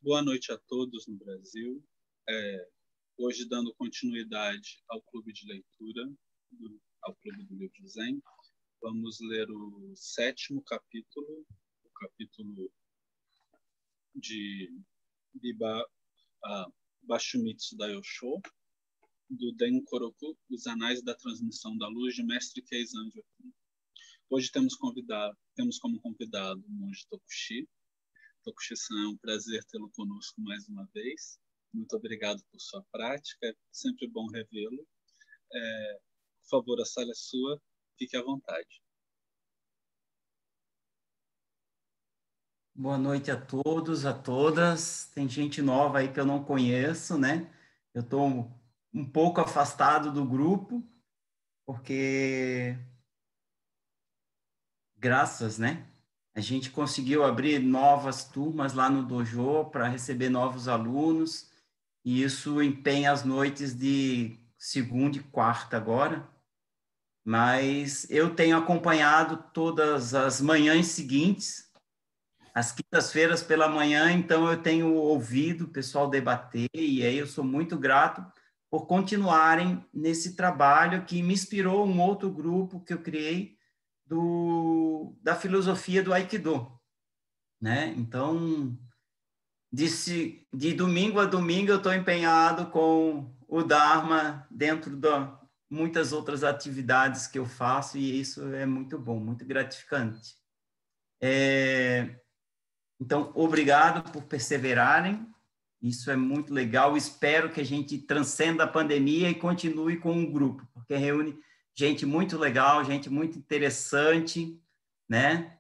Boa noite a todos no Brasil. Hoje, dando continuidade ao Clube de Leitura, ao Clube do Livro Zen, vamos ler o 7º capítulo, o capítulo de Bashumitsu Daiyosho, do Denkoroku, Os Anais da Transmissão da Luz, de Mestre Keizan Jokun. Hoje temos como convidado o monge Tokushi. Tokushi-san, é um prazer tê-lo conosco mais uma vez. Muito obrigado por sua prática, é sempre bom revê-lo. Por favor, a sala é sua, fique à vontade. Boa noite a todos, a todas. Tem gente nova aí que eu não conheço, né? Eu estou um pouco afastado do grupo, porque graças, né? A gente conseguiu abrir novas turmas lá no dojo para receber novos alunos, e isso empenha as noites de segunda e quarta agora. Mas eu tenho acompanhado todas as manhãs seguintes, às quintas-feiras pela manhã, então eu tenho ouvido o pessoal debater, e aí eu sou muito grato por continuarem nesse trabalho que me inspirou um outro grupo que eu criei da filosofia do Aikido, né? Então, de domingo a domingo eu estou empenhado com o Dharma dentro de muitas outras atividades que eu faço, e isso é muito bom, muito gratificante. Então, obrigado por perseverarem, isso é muito legal. Espero que a gente transcenda a pandemia e continue com um grupo, porque reúne gente muito legal, gente muito interessante, né?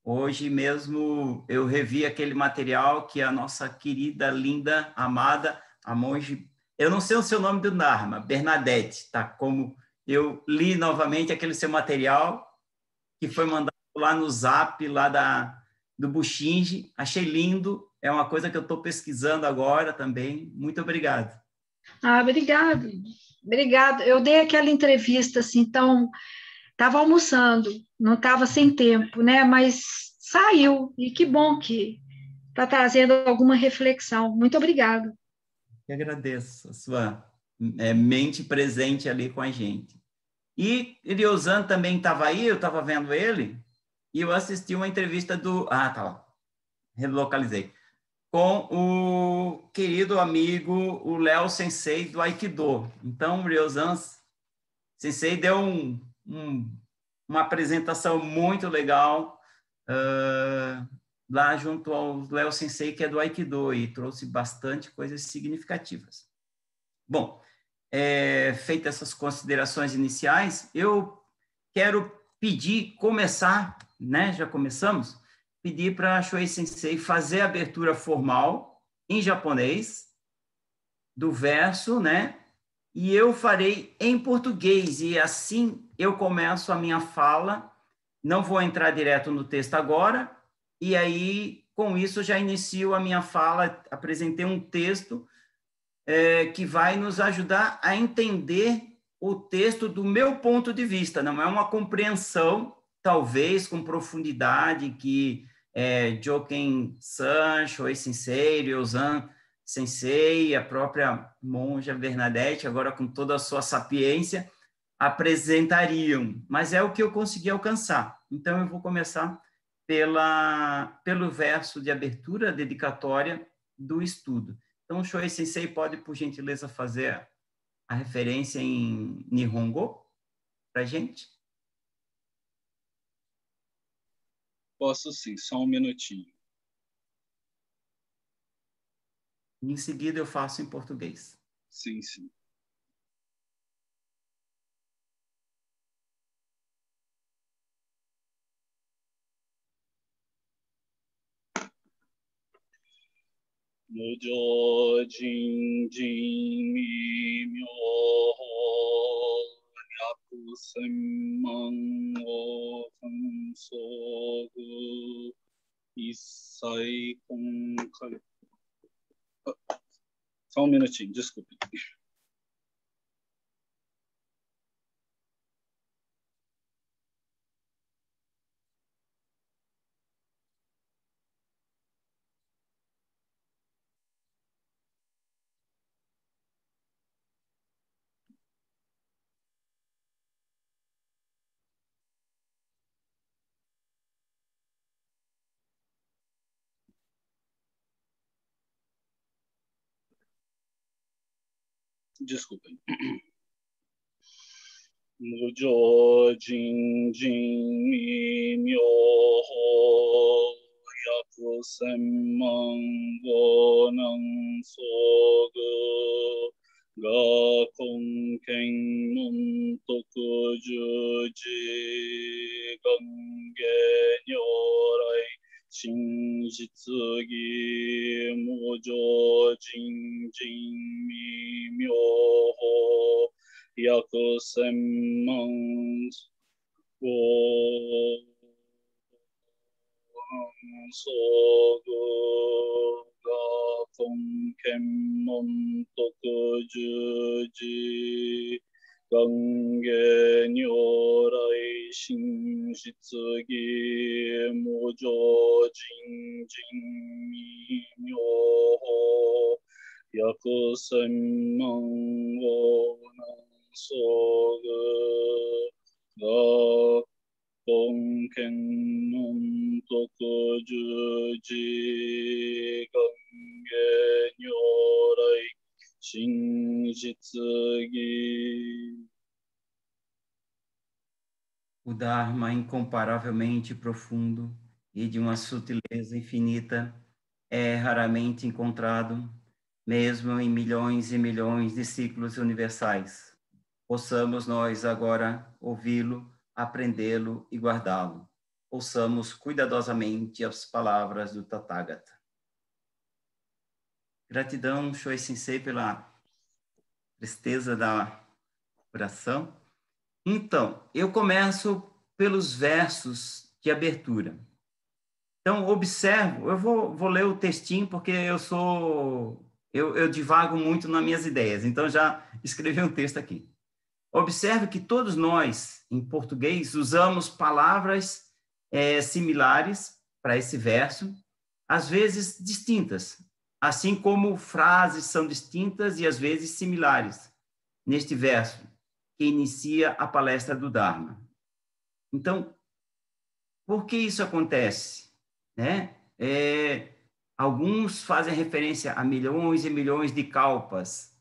Hoje mesmo eu revi aquele material que a nossa querida, linda, amada, a monge, eu não sei o seu nome do Dharma, Bernadette, tá? Como eu li novamente aquele seu material que foi mandado lá no Zap, do Buxinge, achei lindo, é uma coisa que eu estou pesquisando agora também. Muito obrigado. Obrigado. Obrigado. Eu dei aquela entrevista, assim, então, estava almoçando, não estava sem tempo, né? Mas saiu, e que bom que está trazendo alguma reflexão. Muito obrigado. Eu agradeço a sua mente presente ali com a gente. E Ryosan também estava aí, eu estava vendo ele, e eu assisti uma entrevista tá lá, relocalizei, com o querido amigo, o Léo Sensei do Aikido. Então, o Ryosan Sensei deu uma apresentação muito legal lá junto ao Léo Sensei, que é do Aikido, e trouxe bastante coisas significativas. Bom, feitas essas considerações iniciais, eu quero começar, né, já começamos, pedir para a Shuei Sensei fazer a abertura formal em japonês do verso, né, e eu farei em português, e assim eu começo a minha fala. Não vou entrar direto no texto agora, e aí, com isso, já inicio a minha fala, apresentei um texto que vai nos ajudar a entender o texto do meu ponto de vista, não é uma compreensão, talvez, com profundidade, que Joken-san, Shuei Sensei, Ryosan Sensei, a própria monja Bernadette, agora com toda a sua sapiência, apresentariam, mas é o que eu consegui alcançar. Então, eu vou começar pelo verso de abertura dedicatória do estudo. Então, Shuei Sensei pode, por gentileza, fazer a referência em Nihongo para a gente? Posso sim, só um minutinho. Em seguida, eu faço em português. Sim, sim. Mujo jin jin mi myo yaku senman o kansogu issai konkai. Só um minutinho, desculpe. Desculpem. Mujo jin jin mi myoho yaku senman go nan sogu ga konken mon toku juji gange nyorai shinjitsu gi mujo jin jin mi myoho yaku senman go sogu ga konken mon toku juji gange nyorai shinjitsu gi mujo jin jin mi myoho yaku senman go nan sogu ga konken mon toku juji gange nyorai shinjitsu gi. O Dharma incomparavelmente profundo e de uma sutileza infinita é raramente encontrado, mesmo em milhões e milhões de ciclos universais. Possamos nós agora ouvi-lo, aprendê-lo e guardá-lo. Ouçamos cuidadosamente as palavras do Tathagata. Gratidão, Shuei Sensei, pela presteza da oração. Então, eu começo pelos versos de abertura. Então, observo, eu vou ler o textinho porque eu divago muito nas minhas ideias, então já escrevi um texto aqui. Observe que todos nós, em português, usamos palavras similares para esse verso, às vezes distintas, assim como frases são distintas e às vezes similares neste verso, que inicia a palestra do Dharma. Então, por que isso acontece? Alguns fazem referência a milhões e milhões de kalpas.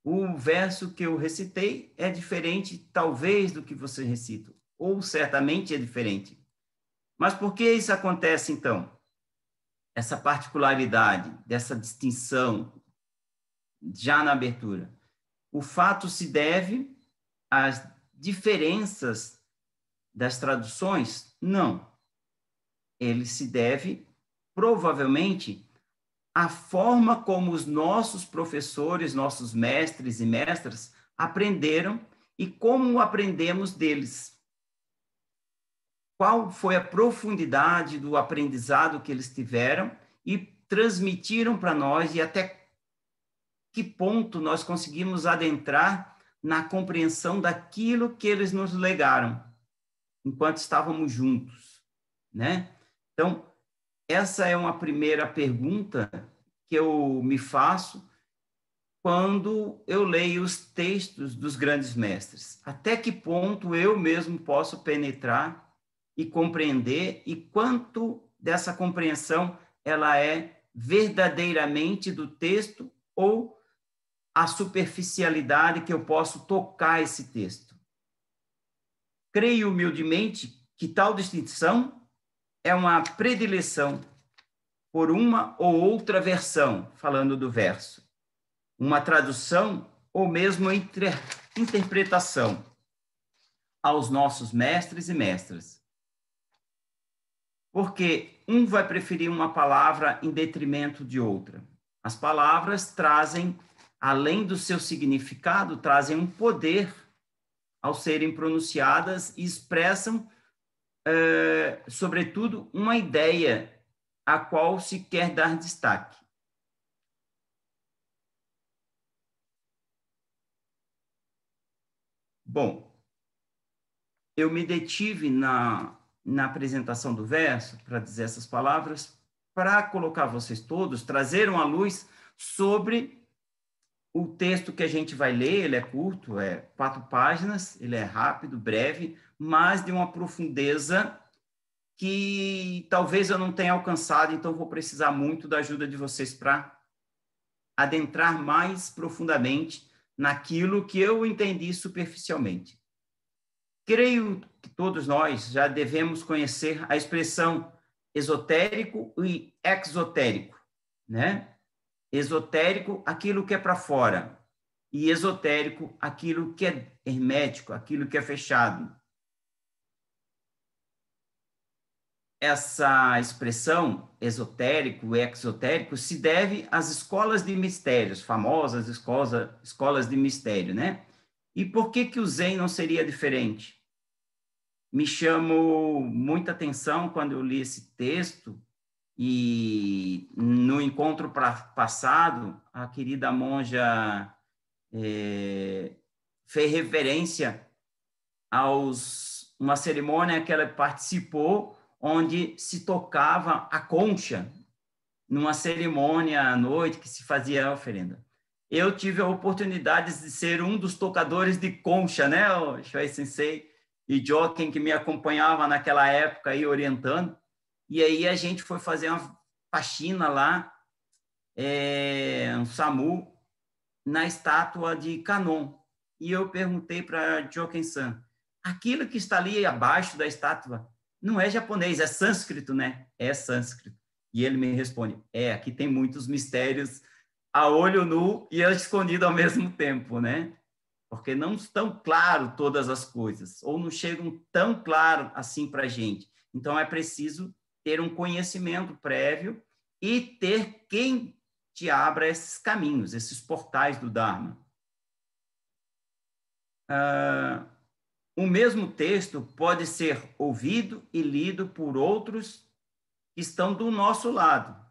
O verso que eu recitei é diferente, talvez, do que você recita, ou certamente é diferente. Mas por que isso acontece, então? Essa particularidade, dessa distinção, já na abertura. O fato se deve às diferenças das traduções? Não. Ele se deve, provavelmente, à forma como os nossos professores, nossos mestres e mestras aprenderam e como aprendemos deles. Qual foi a profundidade do aprendizado que eles tiveram e transmitiram para nós e até que ponto nós conseguimos adentrar na compreensão daquilo que eles nos legaram enquanto estávamos juntos, Então, essa é uma primeira pergunta que eu me faço quando eu leio os textos dos grandes mestres. Até que ponto eu mesmo posso penetrar e compreender e quanto dessa compreensão ela é verdadeiramente do texto ou a superficialidade que eu posso tocar esse texto. Creio humildemente que tal distinção é uma predileção por uma ou outra versão, falando do verso, uma tradução ou mesmo interpretação aos nossos mestres e mestras. Porque um vai preferir uma palavra em detrimento de outra. As palavras trazem, além do seu significado, trazem um poder ao serem pronunciadas e expressam, sobretudo, uma ideia a qual se quer dar destaque. Bom, eu me detive na apresentação do verso, para dizer essas palavras, para colocar vocês todos, trazer uma luz sobre o texto que a gente vai ler. Ele é curto, 4 páginas, ele é rápido, breve, mas de uma profundeza que talvez eu não tenha alcançado, então vou precisar muito da ajuda de vocês para adentrar mais profundamente naquilo que eu entendi superficialmente. Creio que todos nós já devemos conhecer a expressão esotérico e exotérico, né? Esotérico, aquilo que é para fora, e esotérico, aquilo que é hermético, aquilo que é fechado. Essa expressão esotérico e exotérico se deve às escolas de mistérios, famosas escolas de mistério, né? E por que o Zen não seria diferente? Me chamou muita atenção quando eu li esse texto, e no encontro passado, a querida monja fez referência uma cerimônia que ela participou, onde se tocava a concha, numa cerimônia à noite que se fazia a oferenda. Eu tive a oportunidade de ser um dos tocadores de concha, né, o Shuei Sensei e Jochen, que me acompanhava naquela época aí orientando, e aí a gente foi fazer uma faxina lá, um SAMU, na estátua de Kanon. E eu perguntei para Jochen-san, aquilo que está ali abaixo da estátua não é japonês, é sânscrito, né? É sânscrito. E ele me responde, aqui tem muitos mistérios a olho nu e escondido ao mesmo tempo, né? Porque não estão claro todas as coisas, ou não chegam tão claro assim para a gente. Então, é preciso ter um conhecimento prévio e ter quem te abra esses caminhos, esses portais do Dharma. O mesmo texto pode ser ouvido e lido por outros que estão do nosso lado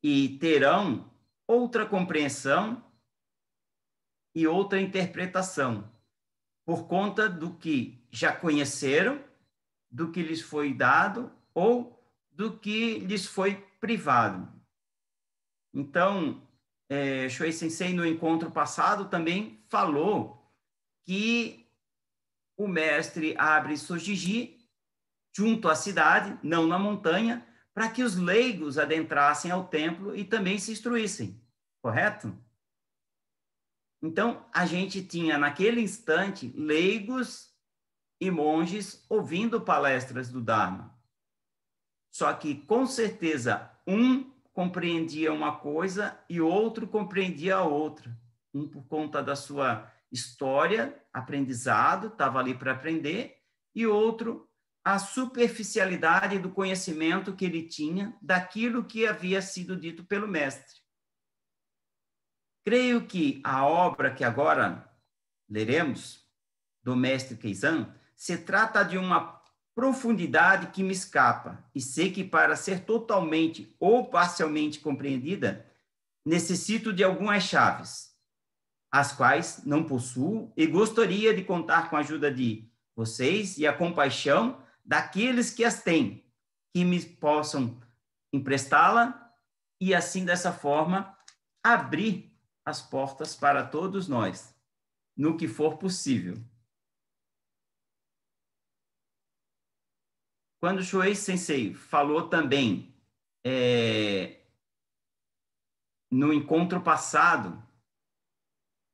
e terão outra compreensão e outra interpretação por conta do que já conheceram, do que lhes foi dado ou do que lhes foi privado. Então, Shuei Sensei, no encontro passado, também falou que o mestre abre Sojiji junto à cidade, não na montanha, para que os leigos adentrassem ao templo e também se instruíssem, correto? Então, a gente tinha, naquele instante, leigos e monges ouvindo palestras do Dharma. Só que, com certeza, um compreendia uma coisa e outro compreendia a outra. Um por conta da sua história, aprendizado, estava ali para aprender, e outro, a superficialidade do conhecimento que ele tinha daquilo que havia sido dito pelo mestre. Creio que a obra que agora leremos, do mestre Keizan, se trata de uma profundidade que me escapa, e sei que para ser totalmente ou parcialmente compreendida, necessito de algumas chaves, as quais não possuo e gostaria de contar com a ajuda de vocês e a compaixão daqueles que as têm, que me possam emprestá-la e, assim, dessa forma, abrir as portas para todos nós, no que for possível. Quando Shuei Sensei falou também, no encontro passado,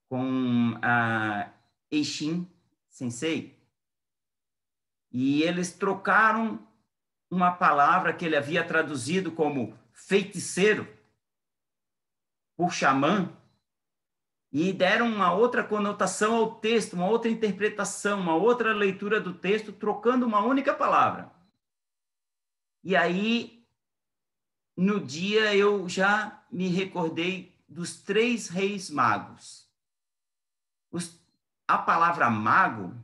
com a Eishin Sensei, e eles trocaram uma palavra que ele havia traduzido como feiticeiro por xamã, e deram uma outra conotação ao texto, uma outra interpretação, uma outra leitura do texto, trocando uma única palavra. E aí, no dia, eu já me recordei dos 3 reis magos. A palavra mago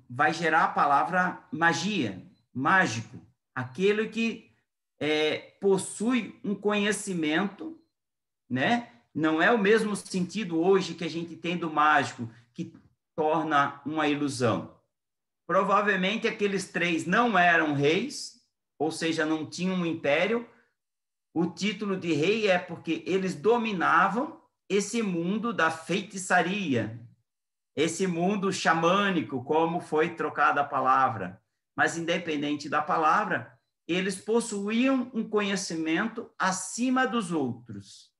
vai gerar a palavra magia, mágico, aquele que possui um conhecimento, né? Não é o mesmo sentido hoje que a gente tem do mágico, que torna uma ilusão. Provavelmente aqueles 3 não eram reis, ou seja, não tinham um império. O título de rei é porque eles dominavam esse mundo da feitiçaria, esse mundo xamânico, como foi trocada a palavra. Mas, independente da palavra, eles possuíam um conhecimento acima dos outros.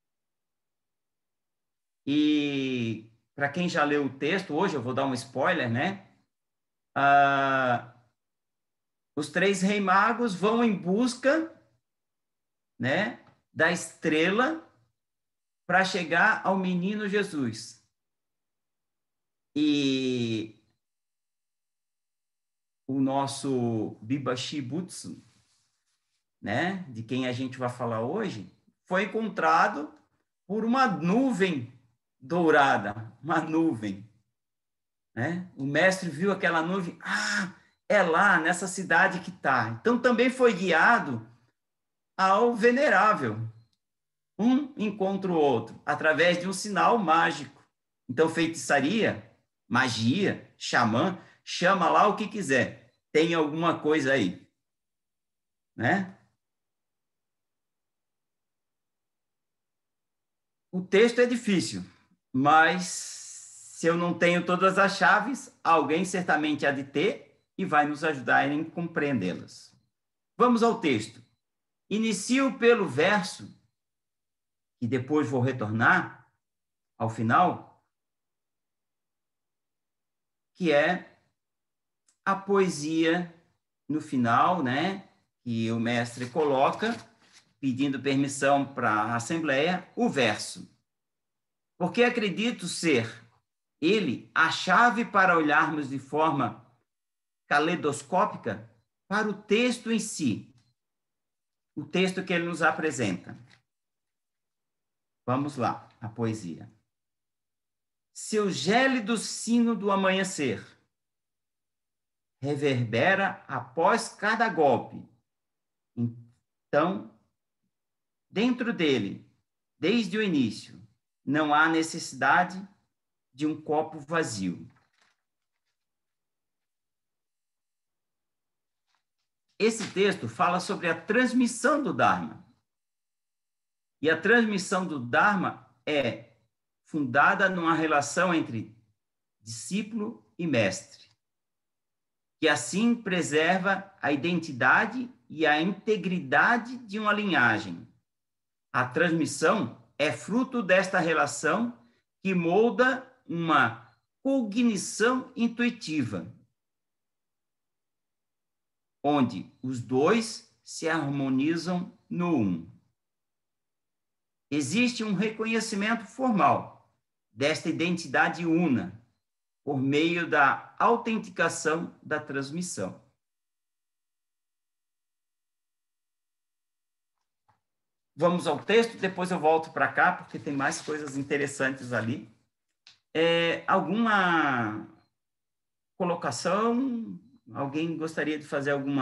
E para quem já leu o texto, hoje eu vou dar um spoiler, né? Os 3 reis magos vão em busca, né, da estrela para chegar ao menino Jesus. E o nosso Bibashi Butsu, né, de quem a gente vai falar hoje, foi encontrado por uma nuvem dourada, uma nuvem, né? O mestre viu aquela nuvem, é lá, nessa cidade que está. Então, também foi guiado ao venerável. Um encontra o outro, através de um sinal mágico. Então, feitiçaria, magia, xamã, chama lá o que quiser. Tem alguma coisa aí, né? O texto é difícil, mas se eu não tenho todas as chaves, alguém certamente há de ter e vai nos ajudar em compreendê-las. Vamos ao texto. Inicio pelo verso, e depois vou retornar ao final, que é a poesia no final, né? Que o mestre coloca, pedindo permissão para a Assembleia, o verso. Porque acredito ser ele a chave para olharmos de forma caleidoscópica para o texto em si, o texto que ele nos apresenta. Vamos lá, a poesia. Seu gélido sino do amanhecer reverbera após cada golpe. Então, dentro dele, desde o início, não há necessidade de um copo vazio. Esse texto fala sobre a transmissão do Dharma. E a transmissão do Dharma é fundada numa relação entre discípulo e mestre, que assim preserva a identidade e a integridade de uma linhagem. A transmissão é fruto desta relação que molda uma cognição intuitiva, onde os dois se harmonizam no um. Existe um reconhecimento formal desta identidade una por meio da autenticação da transmissão. Vamos ao texto, depois eu volto para cá, porque tem mais coisas interessantes ali. Alguma colocação? Alguém gostaria de fazer algum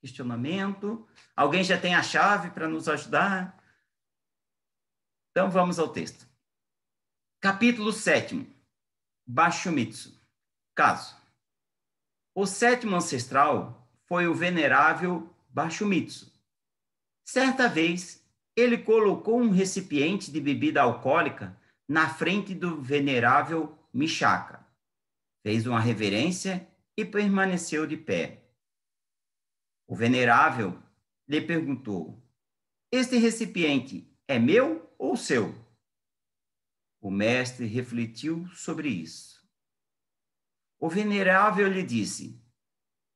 questionamento? Alguém já tem a chave para nos ajudar? Então, vamos ao texto. Capítulo 7. Bashumitsu. Caso. O 7º ancestral foi o venerável Bashumitsu. Certa vez, ele colocou um recipiente de bebida alcoólica na frente do venerável Mishaka. Fez uma reverência e permaneceu de pé. O venerável lhe perguntou: este recipiente é meu ou seu? O mestre refletiu sobre isso. O venerável lhe disse: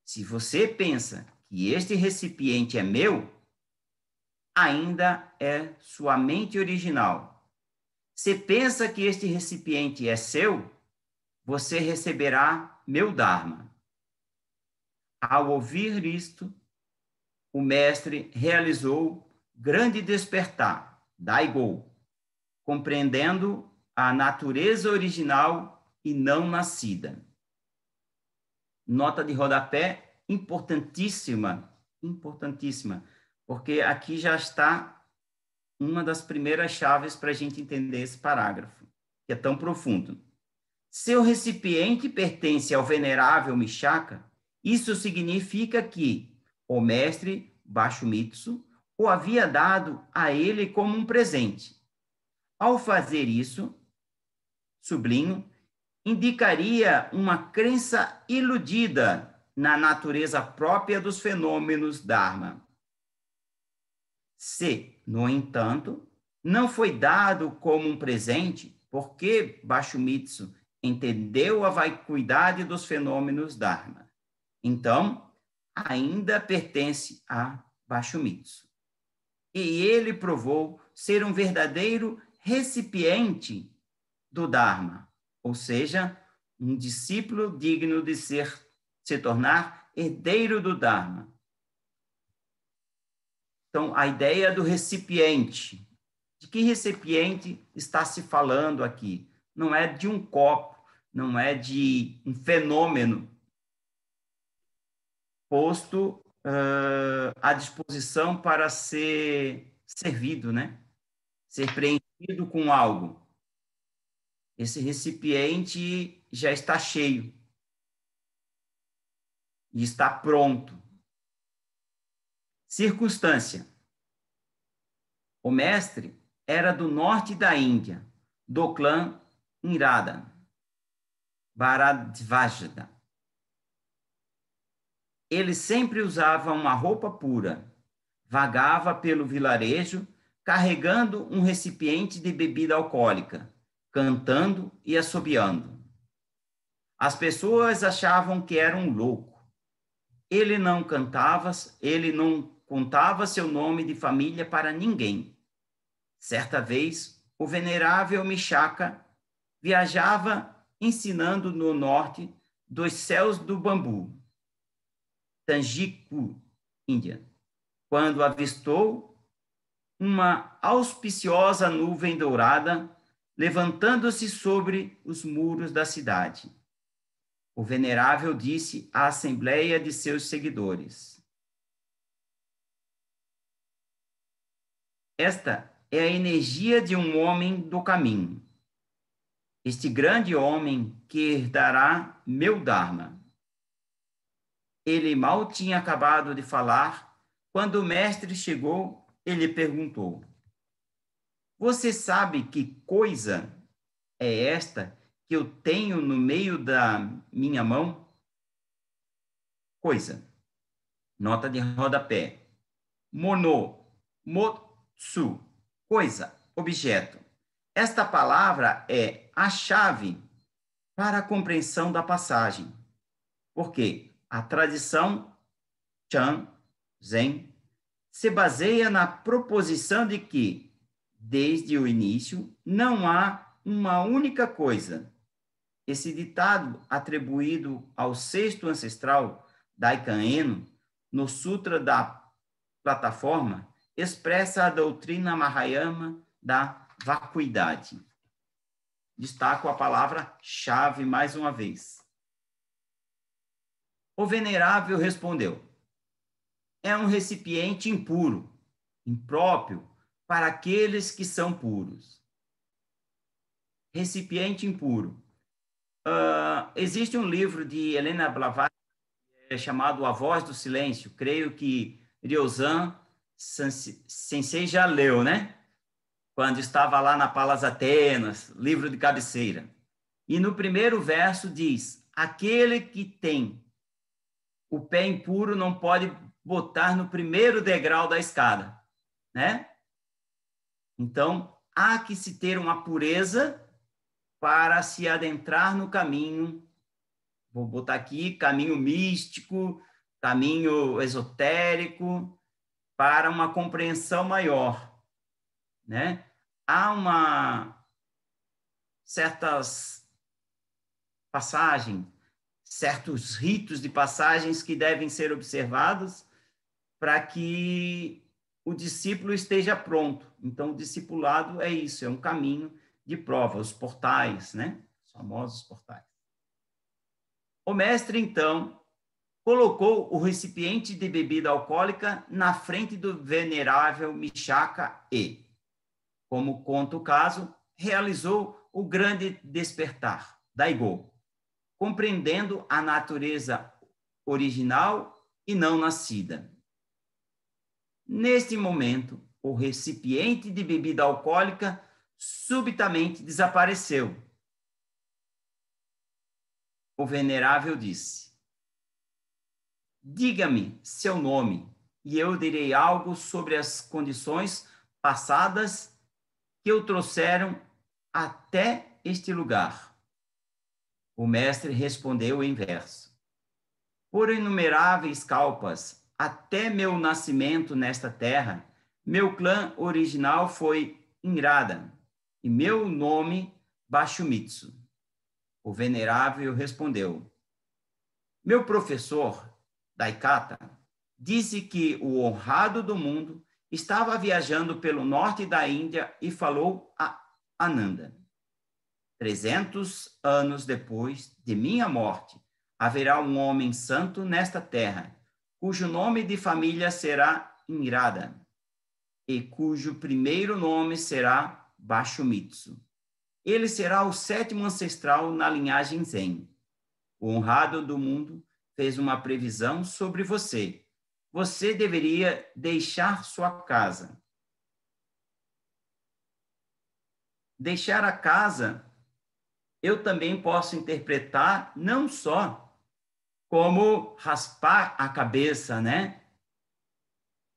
se você pensa que este recipiente é meu, ainda é sua mente original. Se pensa que este recipiente é seu, você receberá meu Dharma. Ao ouvir isto, o mestre realizou grande despertar, Daigo, compreendendo a natureza original e não nascida. Nota de rodapé importantíssima, importantíssima, porque aqui já está uma das primeiras chaves para a gente entender esse parágrafo, que é tão profundo. Seu recipiente pertence ao venerável Mishaka, isso significa que o mestre Bashumitsu o havia dado a ele como um presente. Ao fazer isso, sublinho, indicaria uma crença iludida na natureza própria dos fenômenos Dharma. Se, no entanto, não foi dado como um presente, porque Bashomitsu entendeu a vacuidade dos fenômenos Dharma. Então, ainda pertence a Bashomitsu. E ele provou ser um verdadeiro recipiente do Dharma, ou seja, um discípulo digno de se tornar herdeiro do Dharma. Então, a ideia do recipiente. De que recipiente está se falando aqui? Não é de um copo, não é de um fenômeno posto à disposição para ser servido, né? Ser preenchido com algo. Esse recipiente já está cheio e está pronto. Circunstância. O mestre era do norte da Índia, do clã Irada, Bharadvajada. Ele sempre usava uma roupa pura, vagava pelo vilarejo, carregando um recipiente de bebida alcoólica, cantando e assobiando. As pessoas achavam que era um louco. Ele não contava seu nome de família para ninguém. Certa vez, o venerável Mishaka viajava ensinando no norte dos céus do bambu, Tangiku, Índia, quando avistou uma auspiciosa nuvem dourada levantando-se sobre os muros da cidade. O venerável disse à assembleia de seus seguidores: esta é a energia de um homem do caminho. Este grande homem que herdará meu Dharma. Ele mal tinha acabado de falar, quando o mestre chegou, ele perguntou: você sabe que coisa é esta que eu tenho no meio da minha mão? Coisa. Nota de rodapé. Mono, motsu. Coisa, objeto. Esta palavra é a chave para a compreensão da passagem. Porque a tradição Chan, Zen, se baseia na proposição de que, desde o início, não há uma única coisa. Esse ditado, atribuído ao sexto ancestral, Daikan Eno, no Sutra da Plataforma, expressa a doutrina Mahayana da vacuidade. Destaco a palavra-chave mais uma vez. O venerável respondeu: é um recipiente impuro, impróprio para aqueles que são puros. Recipiente impuro. Existe um livro de Helena Blavatsky chamado A Voz do Silêncio. Creio que Ryozan Sensei já leu, né? Quando estava lá na Palas Atenas, livro de cabeceira. E no primeiro verso diz: aquele que tem o pé impuro não pode botar no primeiro degrau da escada, né? Então, há que se ter uma pureza para se adentrar no caminho, vou botar aqui, caminho místico, caminho esotérico, para uma compreensão maior, né? Há certas passagens, certos ritos de passagens que devem ser observados para que o discípulo esteja pronto. Então, o discipulado é isso, é um caminho de prova, os portais, né? Os famosos portais. O mestre, então, colocou o recipiente de bebida alcoólica na frente do venerável Mishaka e, como conta o caso, realizou o grande despertar, Daigo, compreendendo a natureza original e não nascida. Neste momento, o recipiente de bebida alcoólica subitamente desapareceu. O venerável disse: diga-me seu nome, e eu direi algo sobre as condições passadas que o trouxeram até este lugar? O mestre respondeu em verso: por inumeráveis kalpas, até meu nascimento nesta terra, meu clã original foi Inrada, e meu nome Bashumitsu. O venerável respondeu: meu professor, Daikata, disse que o honrado do mundo estava viajando pelo norte da Índia e falou a Ananda: 300 anos depois de minha morte, haverá um homem santo nesta terra, cujo nome de família será Inrada, e cujo primeiro nome será Bashumitsu. Ele será o 7º ancestral na linhagem Zen. O honrado do mundo fez uma previsão sobre você. Você deveria deixar sua casa. Deixar a casa, eu também posso interpretar não só como raspar a cabeça, né?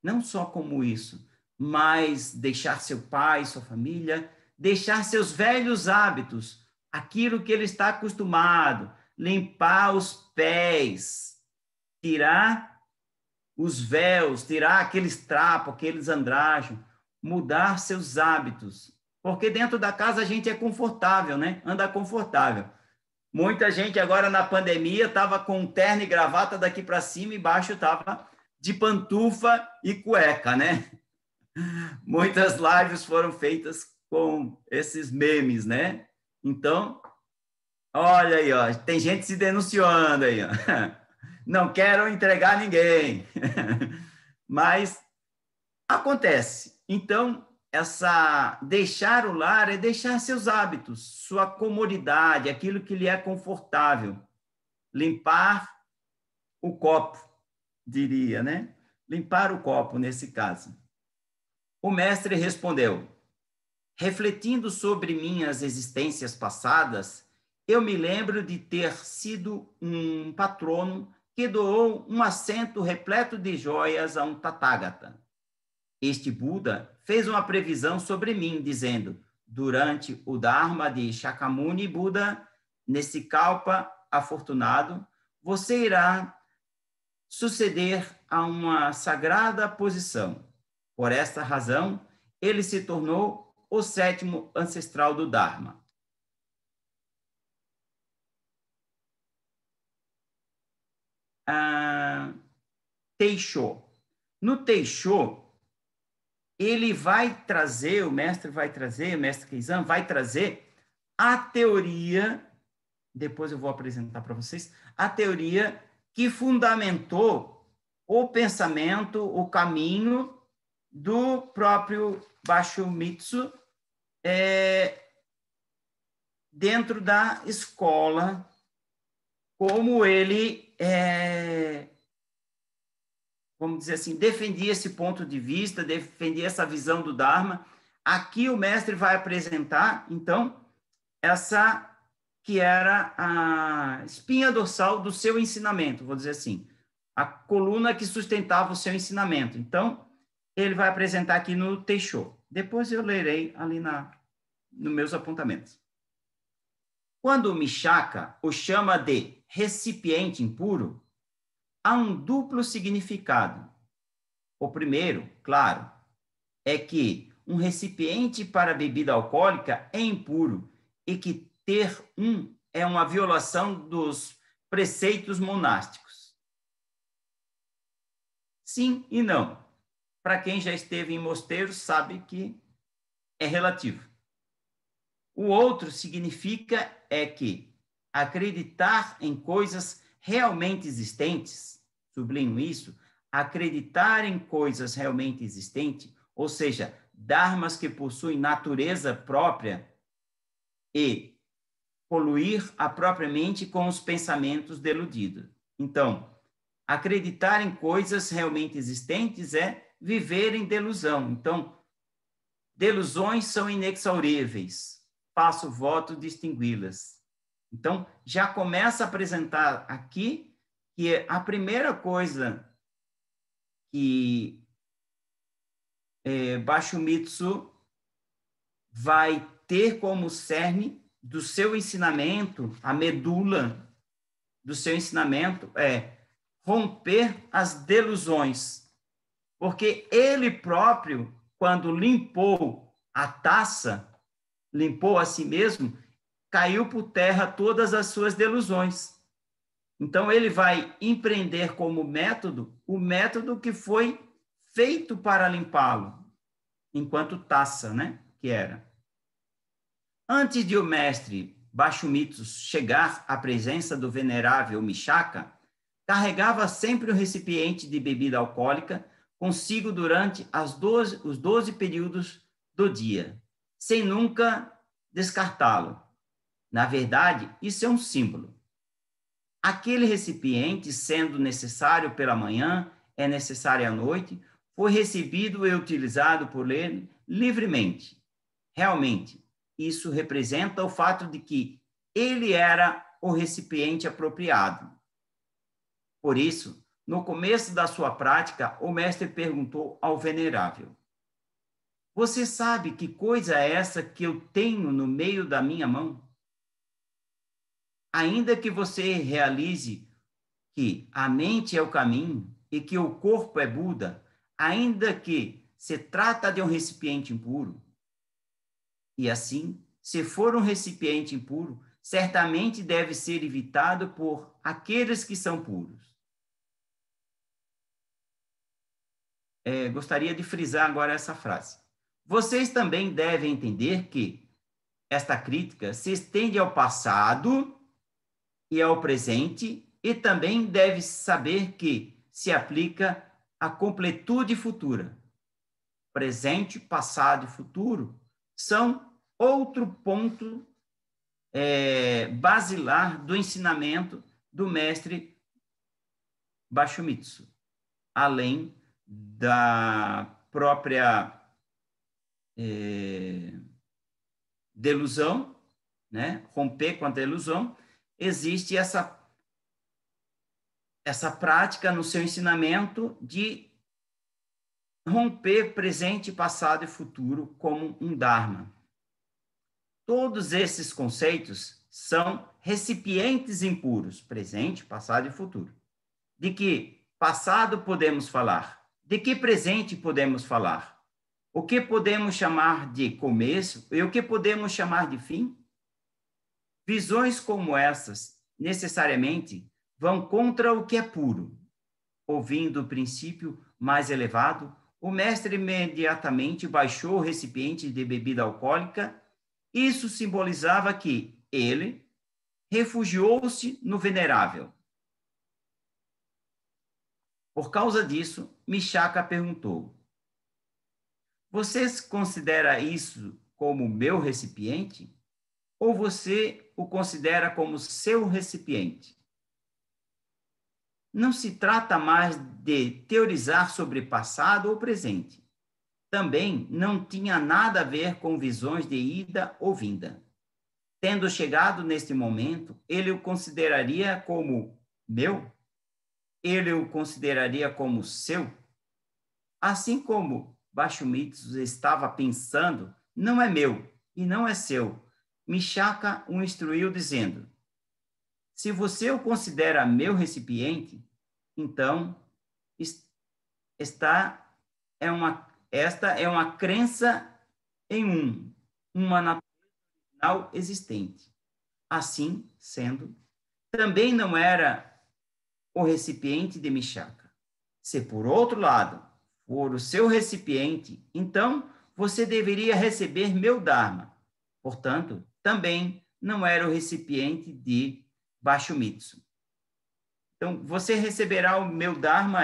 Não só como isso, mas deixar seu pai, sua família, deixar seus velhos hábitos, aquilo que ele está acostumado, limpar os pés, tirar os véus, tirar aqueles trapos, aqueles andrajos, mudar seus hábitos. Porque dentro da casa a gente é confortável, né? Anda confortável. Muita gente agora na pandemia estava com terno e gravata daqui para cima, e embaixo estava de pantufa e cueca, né? Muitas lives foram feitas com esses memes, né? Então, olha aí, ó, tem gente se denunciando aí, ó. Não quero entregar ninguém. Mas acontece. Então, deixar o lar é deixar seus hábitos, sua comodidade, aquilo que lhe é confortável. Limpar o copo, diria, né? Limpar o copo, nesse caso. O mestre respondeu: refletindo sobre minhas existências passadas, eu me lembro de ter sido um patrono que doou um assento repleto de joias a um Tathagata. Este Buda fez uma previsão sobre mim, dizendo: durante o Dharma de Shakyamuni Buda, nesse kalpa afortunado, você irá suceder a uma sagrada posição. Por esta razão, ele se tornou o 7º ancestral do Dharma. Teisho. No Teisho, ele vai trazer, o mestre Keizan vai trazer a teoria, depois eu vou apresentar para vocês, a teoria que fundamentou o pensamento, o caminho do próprio Bashumitsu dentro da escola, como ele, vamos dizer assim, defendia esse ponto de vista, defendia essa visão do Dharma. Aqui o mestre vai apresentar, então, essa que era a espinha dorsal do seu ensinamento, vou dizer assim, a coluna que sustentava o seu ensinamento. Então, ele vai apresentar aqui no Teisho. Depois eu lerei ali nos meus apontamentos. Quando o Mishaka o chama de recipiente impuro, há um duplo significado. O primeiro, claro, é que um recipiente para bebida alcoólica é impuro e que ter um é uma violação dos preceitos monásticos. Sim e não. Para quem já esteve em mosteiro, sabe que é relativo. O outro significa que acreditar em coisas realmente existentes, sublinho isso, acreditar em coisas realmente existentes, ou seja, dharmas que possuem natureza própria, e poluir a própria mente com os pensamentos deludidos. Então, acreditar em coisas realmente existentes é viver em delusão. Então, delusões são inexauríveis. Faço voto de extingui-las. Então, já começa a apresentar aqui que a primeira coisa que Bashumitsu vai ter como cerne do seu ensinamento, a medula do seu ensinamento é romper as delusões, porque ele próprio, quando limpou a taça, limpou a si mesmo, caiu por terra todas as suas delusões. Então, ele vai empreender como método o método que foi feito para limpá-lo, enquanto taça, né? Que era. Antes de o mestre Bashumitsu chegar à presença do venerável Michaka, carregava sempre o recipiente de bebida alcoólica consigo durante os 12 períodos do dia, sem nunca descartá-lo. Na verdade, isso é um símbolo. Aquele recipiente, sendo necessário pela manhã, é necessário à noite, foi recebido e utilizado por ele livremente. Realmente, isso representa o fato de que ele era o recipiente apropriado. Por isso, no começo da sua prática, o mestre perguntou ao venerável: você sabe que coisa é essa que eu tenho no meio da minha mão? Ainda que você realize que a mente é o caminho e que o corpo é Buda, ainda que se trata de um recipiente impuro, e assim, se for um recipiente impuro, certamente deve ser evitado por aqueles que são puros. Gostaria de frisar agora essa frase. Vocês também devem entender que esta crítica se estende ao passado e ao presente, e também deve saber que se aplica à completude futura. Presente, passado e futuro são outro ponto basilar do ensinamento do mestre Bashumitsu, além da própria delusão, né? Romper com a delusão, existe essa prática no seu ensinamento de romper presente, passado e futuro como um Dharma. Todos esses conceitos são recipientes impuros, presente, passado e futuro. De que passado podemos falar? De que presente podemos falar? O que podemos chamar de começo e o que podemos chamar de fim? Visões como essas, necessariamente, vão contra o que é puro. Ouvindo o princípio mais elevado, o mestre imediatamente baixou o recipiente de bebida alcoólica. Isso simbolizava que ele refugiou-se no venerável. Por causa disso, Michaka perguntou: você considera isso como meu recipiente? Ou você o considera como seu recipiente? Não se trata mais de teorizar sobre passado ou presente. Também não tinha nada a ver com visões de ida ou vinda. Tendo chegado neste momento, ele o consideraria como meu? Ele o consideraria como seu? Assim como Bashumitsu estava pensando, não é meu e não é seu. Michaka o instruiu dizendo: se você o considera meu recipiente, então esta é uma crença em uma natureza original existente. Assim sendo, também não era o recipiente de Michaka. Se, por outro lado, for o seu recipiente, então você deveria receber meu Dharma. Portanto, também não era o recipiente de Bashumitsu. Então, você receberá o meu Dharma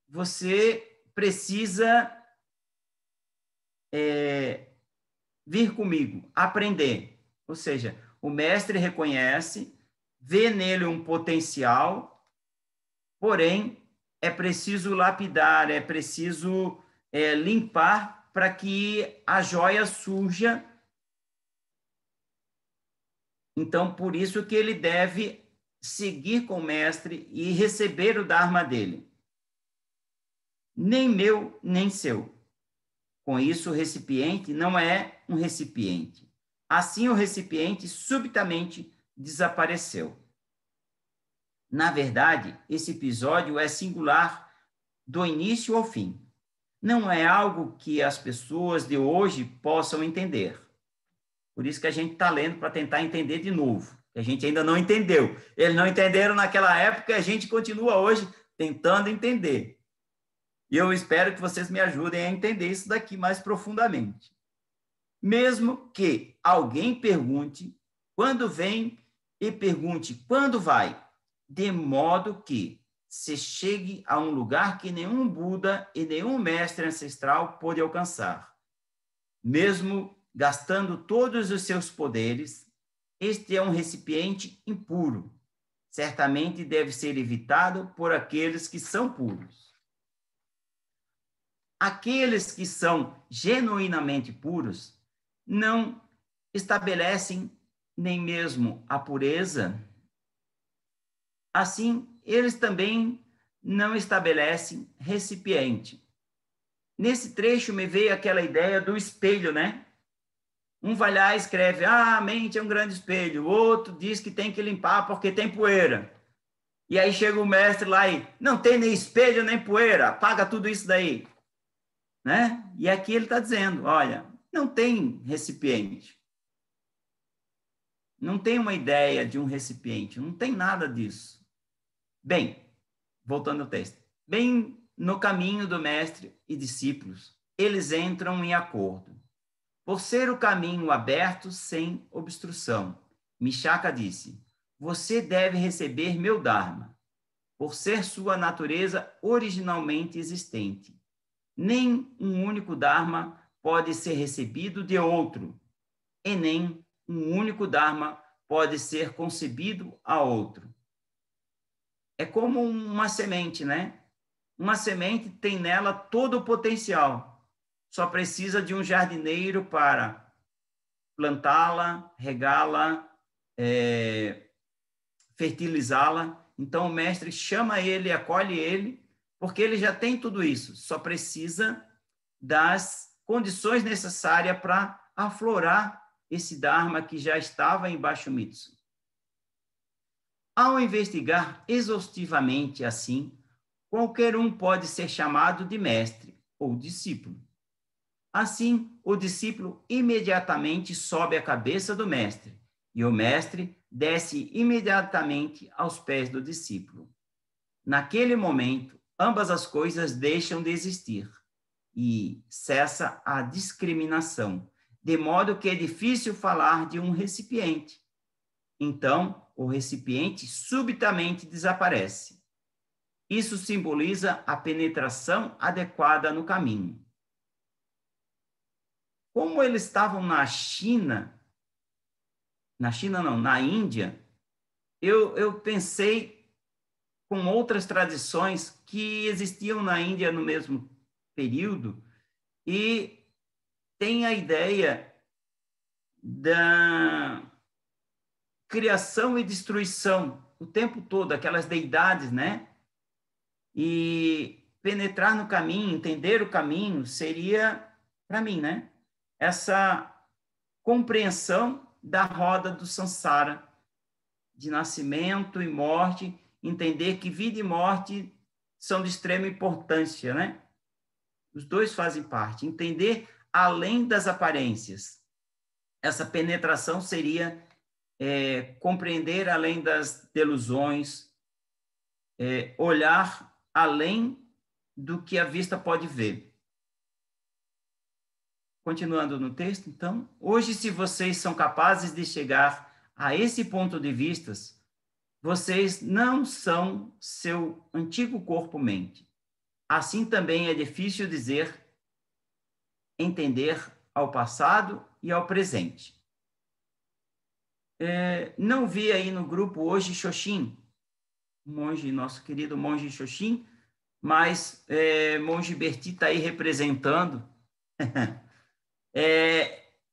você precisa vir comigo, aprender. Ou seja, o mestre reconhece, vê nele um potencial, porém, é preciso lapidar, é preciso limpar para que a joia surja. Então, por isso que ele deve seguir com o mestre e receber o Dharma dele. Nem meu, nem seu. Com isso, o recipiente não é um recipiente. Assim, o recipiente subitamente desapareceu. Na verdade, esse episódio é singular do início ao fim. Não é algo que as pessoas de hoje possam entender. Por isso que a gente está lendo para tentar entender de novo. A gente ainda não entendeu. Eles não entenderam naquela época e a gente continua hoje tentando entender. E eu espero que vocês me ajudem a entender isso daqui mais profundamente. Mesmo que alguém pergunte quando vem e pergunte quando vai, de modo que se chegue a um lugar que nenhum Buda e nenhum mestre ancestral pôde alcançar. Mesmo gastando todos os seus poderes, este é um recipiente impuro. Certamente deve ser evitado por aqueles que são puros. Aqueles que são genuinamente puros não estabelecem nem mesmo a pureza. Assim, eles também não estabelecem recipiente. Nesse trecho me veio aquela ideia do espelho, né? Um vai lá e escreve, a mente é um grande espelho. O outro diz que tem que limpar porque tem poeira. E aí chega o mestre lá e, não tem nem espelho nem poeira, apaga tudo isso daí. Né? E aqui ele está dizendo, olha, não tem recipiente. Não tem uma ideia de um recipiente, não tem nada disso. Bem, voltando ao texto. Bem no caminho do mestre e discípulos, eles entram em acordo. Por ser o caminho aberto sem obstrução, Michaka disse, você deve receber meu Dharma, por ser sua natureza originalmente existente. Nem um único Dharma pode ser recebido de outro, e nem um único Dharma pode ser concebido a outro. É como uma semente, né? Uma semente tem nela todo o potencial. Só precisa de um jardineiro para plantá-la, regá-la, fertilizá-la. Então, o mestre chama ele, acolhe ele, porque ele já tem tudo isso. Só precisa das condições necessárias para aflorar esse Dharma que já estava em Bashomitsu. Ao investigar exaustivamente assim, qualquer um pode ser chamado de mestre ou discípulo. Assim, o discípulo imediatamente sobe à cabeça do mestre, e o mestre desce imediatamente aos pés do discípulo. Naquele momento, ambas as coisas deixam de existir, e cessa a discriminação, de modo que é difícil falar de um recipiente. Então, o recipiente subitamente desaparece. Isso simboliza a penetração adequada no caminho. Como eles estavam na Índia, eu pensei com outras tradições que existiam na Índia no mesmo período e tem a ideia da criação e destruição o tempo todo, aquelas deidades, né? E penetrar no caminho, entender o caminho, seria, para mim, né? Essa compreensão da roda do samsara, de nascimento e morte, entender que vida e morte são de extrema importância, né? Os dois fazem parte. Entender além das aparências. Essa penetração seria compreender além das delusões, olhar além do que a vista pode ver. Continuando no texto, então, hoje, se vocês são capazes de chegar a esse ponto de vista, vocês não são seu antigo corpo-mente. Assim também é difícil entender ao passado e ao presente. Não vi aí no grupo hoje Shoshin, nosso querido monge Shoshin, mas monge Berti está aí representando.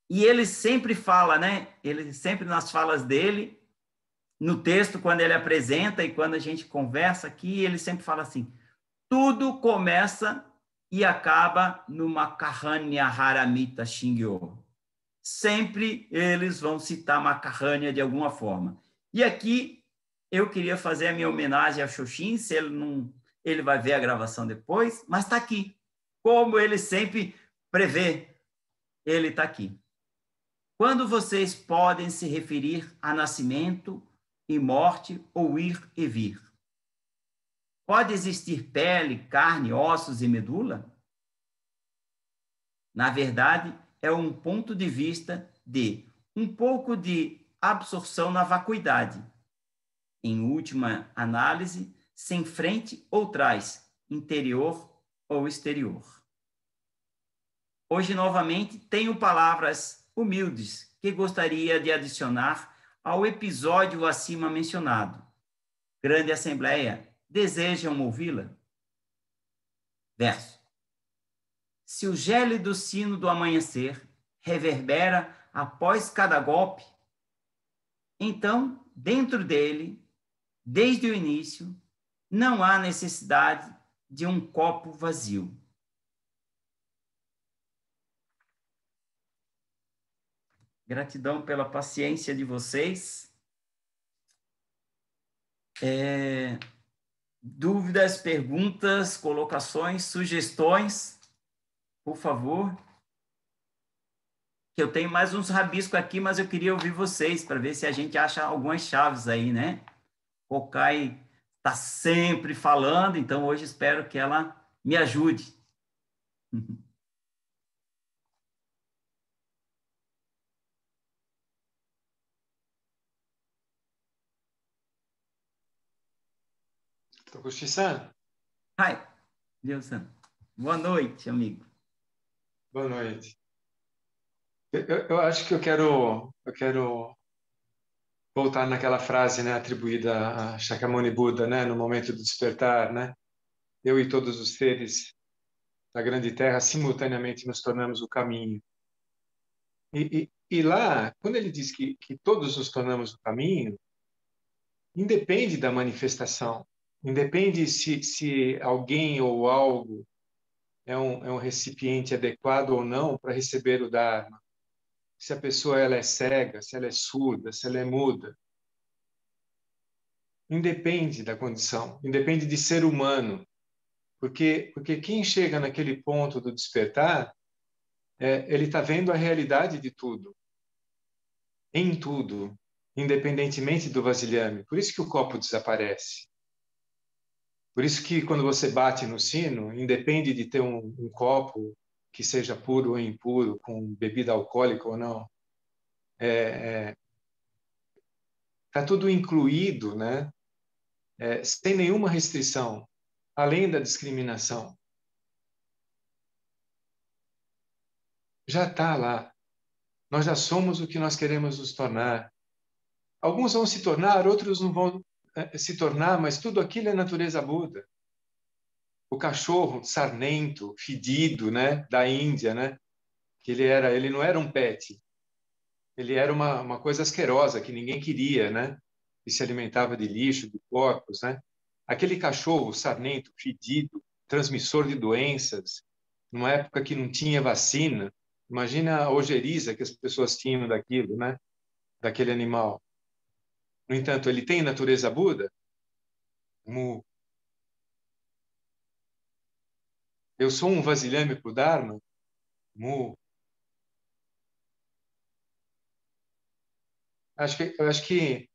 E ele sempre fala, né? Ele sempre nas falas dele, no texto, quando ele apresenta e quando a gente conversa aqui, ele sempre fala assim, tudo começa e acaba numa Kahanya Haramita Shingyo. sempre eles vão citar Macarrânia de alguma forma. E aqui eu queria fazer a minha homenagem a Xoxin, se ele não, ele vai ver a gravação depois, mas está aqui. Como ele sempre prevê, ele está aqui. Quando vocês podem se referir a nascimento e morte ou ir e vir? Pode existir pele, carne, ossos e medula? Na verdade, é um ponto de vista de um pouco de absorção na vacuidade. Em última análise, sem frente ou trás, interior ou exterior. Hoje, novamente, tenho palavras humildes que gostaria de adicionar ao episódio acima mencionado. Grande Assembleia, desejam ouvi-la? Verso. Se o gélido sino do amanhecer reverbera após cada golpe, então, dentro dele, desde o início, não há necessidade de um copo vazio. Gratidão pela paciência de vocês. Dúvidas, perguntas, colocações, sugestões, por favor. Que eu tenho mais uns rabiscos aqui, mas eu queria ouvir vocês para ver se a gente acha algumas chaves aí, né? O Kai está sempre falando, então hoje espero que ela me ajude. Tokushi-san. Hi, Deus-san. Boa noite, amigo. Boa noite. Eu acho que eu quero voltar naquela frase, né, atribuída a Shakyamuni Buda, né, no momento do despertar, né? Eu e todos os seres da grande terra simultaneamente nos tornamos o caminho. E lá, quando ele diz que todos nos tornamos o caminho, independe da manifestação, independe se alguém ou algo é um recipiente adequado ou não para receber o Dharma. Se a pessoa ela é cega, se ela é surda, se ela é muda. Independe da condição, independe de ser humano. Porque quem chega naquele ponto do despertar, ele está vendo a realidade de tudo, em tudo, independentemente do vasilhame. Por isso que o copo desaparece. Por isso que quando você bate no sino, independe de ter um copo que seja puro ou impuro, com bebida alcoólica ou não. Está tudo incluído, né? Sem nenhuma restrição, além da discriminação. Já está lá. Nós já somos o que nós queremos nos tornar. Alguns vão se tornar, outros não vão se tornar, mas tudo aquilo é natureza Buda. O cachorro sarnento, fedido, né, da Índia, né? Que ele não era um pet. Ele era uma coisa asquerosa que ninguém queria, né? E se alimentava de lixo, de porcos, né? Aquele cachorro sarnento, fedido, transmissor de doenças, numa época que não tinha vacina. Imagina a ojeriza que as pessoas tinham daquilo, né? Daquele animal. No entanto, ele tem natureza Buda? Mu. Eu sou um vasilhame para o Dharma? Mu. Eu acho que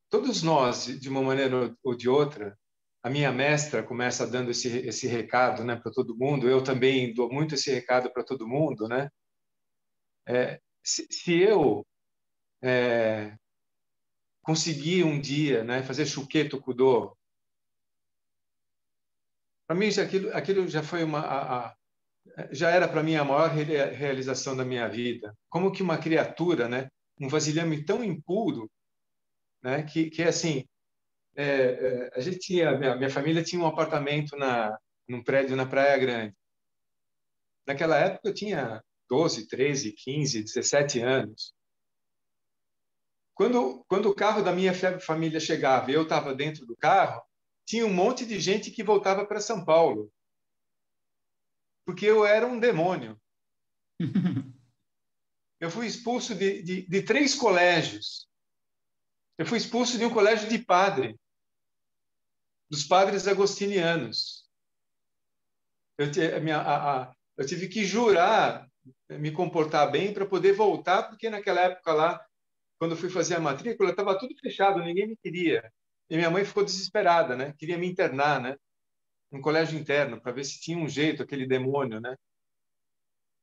todos nós, de uma maneira ou de outra, a minha mestra começa dando esse recado, né, para todo mundo. Eu também dou muito esse recado para todo mundo, né? Se eu conseguir um dia, né, fazer Shuketo Kudo, para mim aquilo já foi já era para mim a maior realização da minha vida. Como que uma criatura, né, um vasilhame tão impuro, né, que assim, a gente tinha, minha família tinha um apartamento num prédio na Praia Grande. Naquela época eu tinha 12, 13, 15, 17 anos. Quando o carro da minha família chegava e eu estava dentro do carro, tinha um monte de gente que voltava para São Paulo. Porque eu era um demônio. Eu fui expulso de 3 colégios. Eu fui expulso de um colégio de padre, dos padres agostinianos. Eu tive que jurar me comportar bem para poder voltar, porque naquela época lá, quando eu fui fazer a matrícula, estava tudo fechado, ninguém me queria. E minha mãe ficou desesperada, né? Queria me internar, né? Num colégio interno, para ver se tinha um jeito, aquele demônio, né?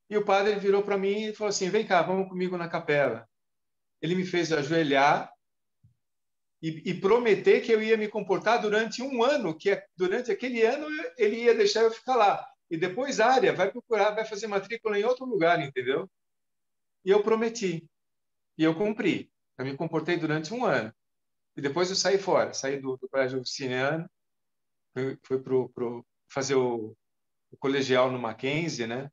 E o padre virou para mim e falou assim: vem cá, vamos comigo na capela. Ele me fez ajoelhar e prometer que eu ia me comportar durante um ano, que durante aquele ano ele ia deixar eu ficar lá. E depois a área vai procurar, vai fazer matrícula em outro lugar, entendeu? E eu prometi. E eu cumpri. Eu me comportei durante um ano. E depois eu saí fora. Saí do colégio agostiniano, fui fazer o colegial no Mackenzie, né?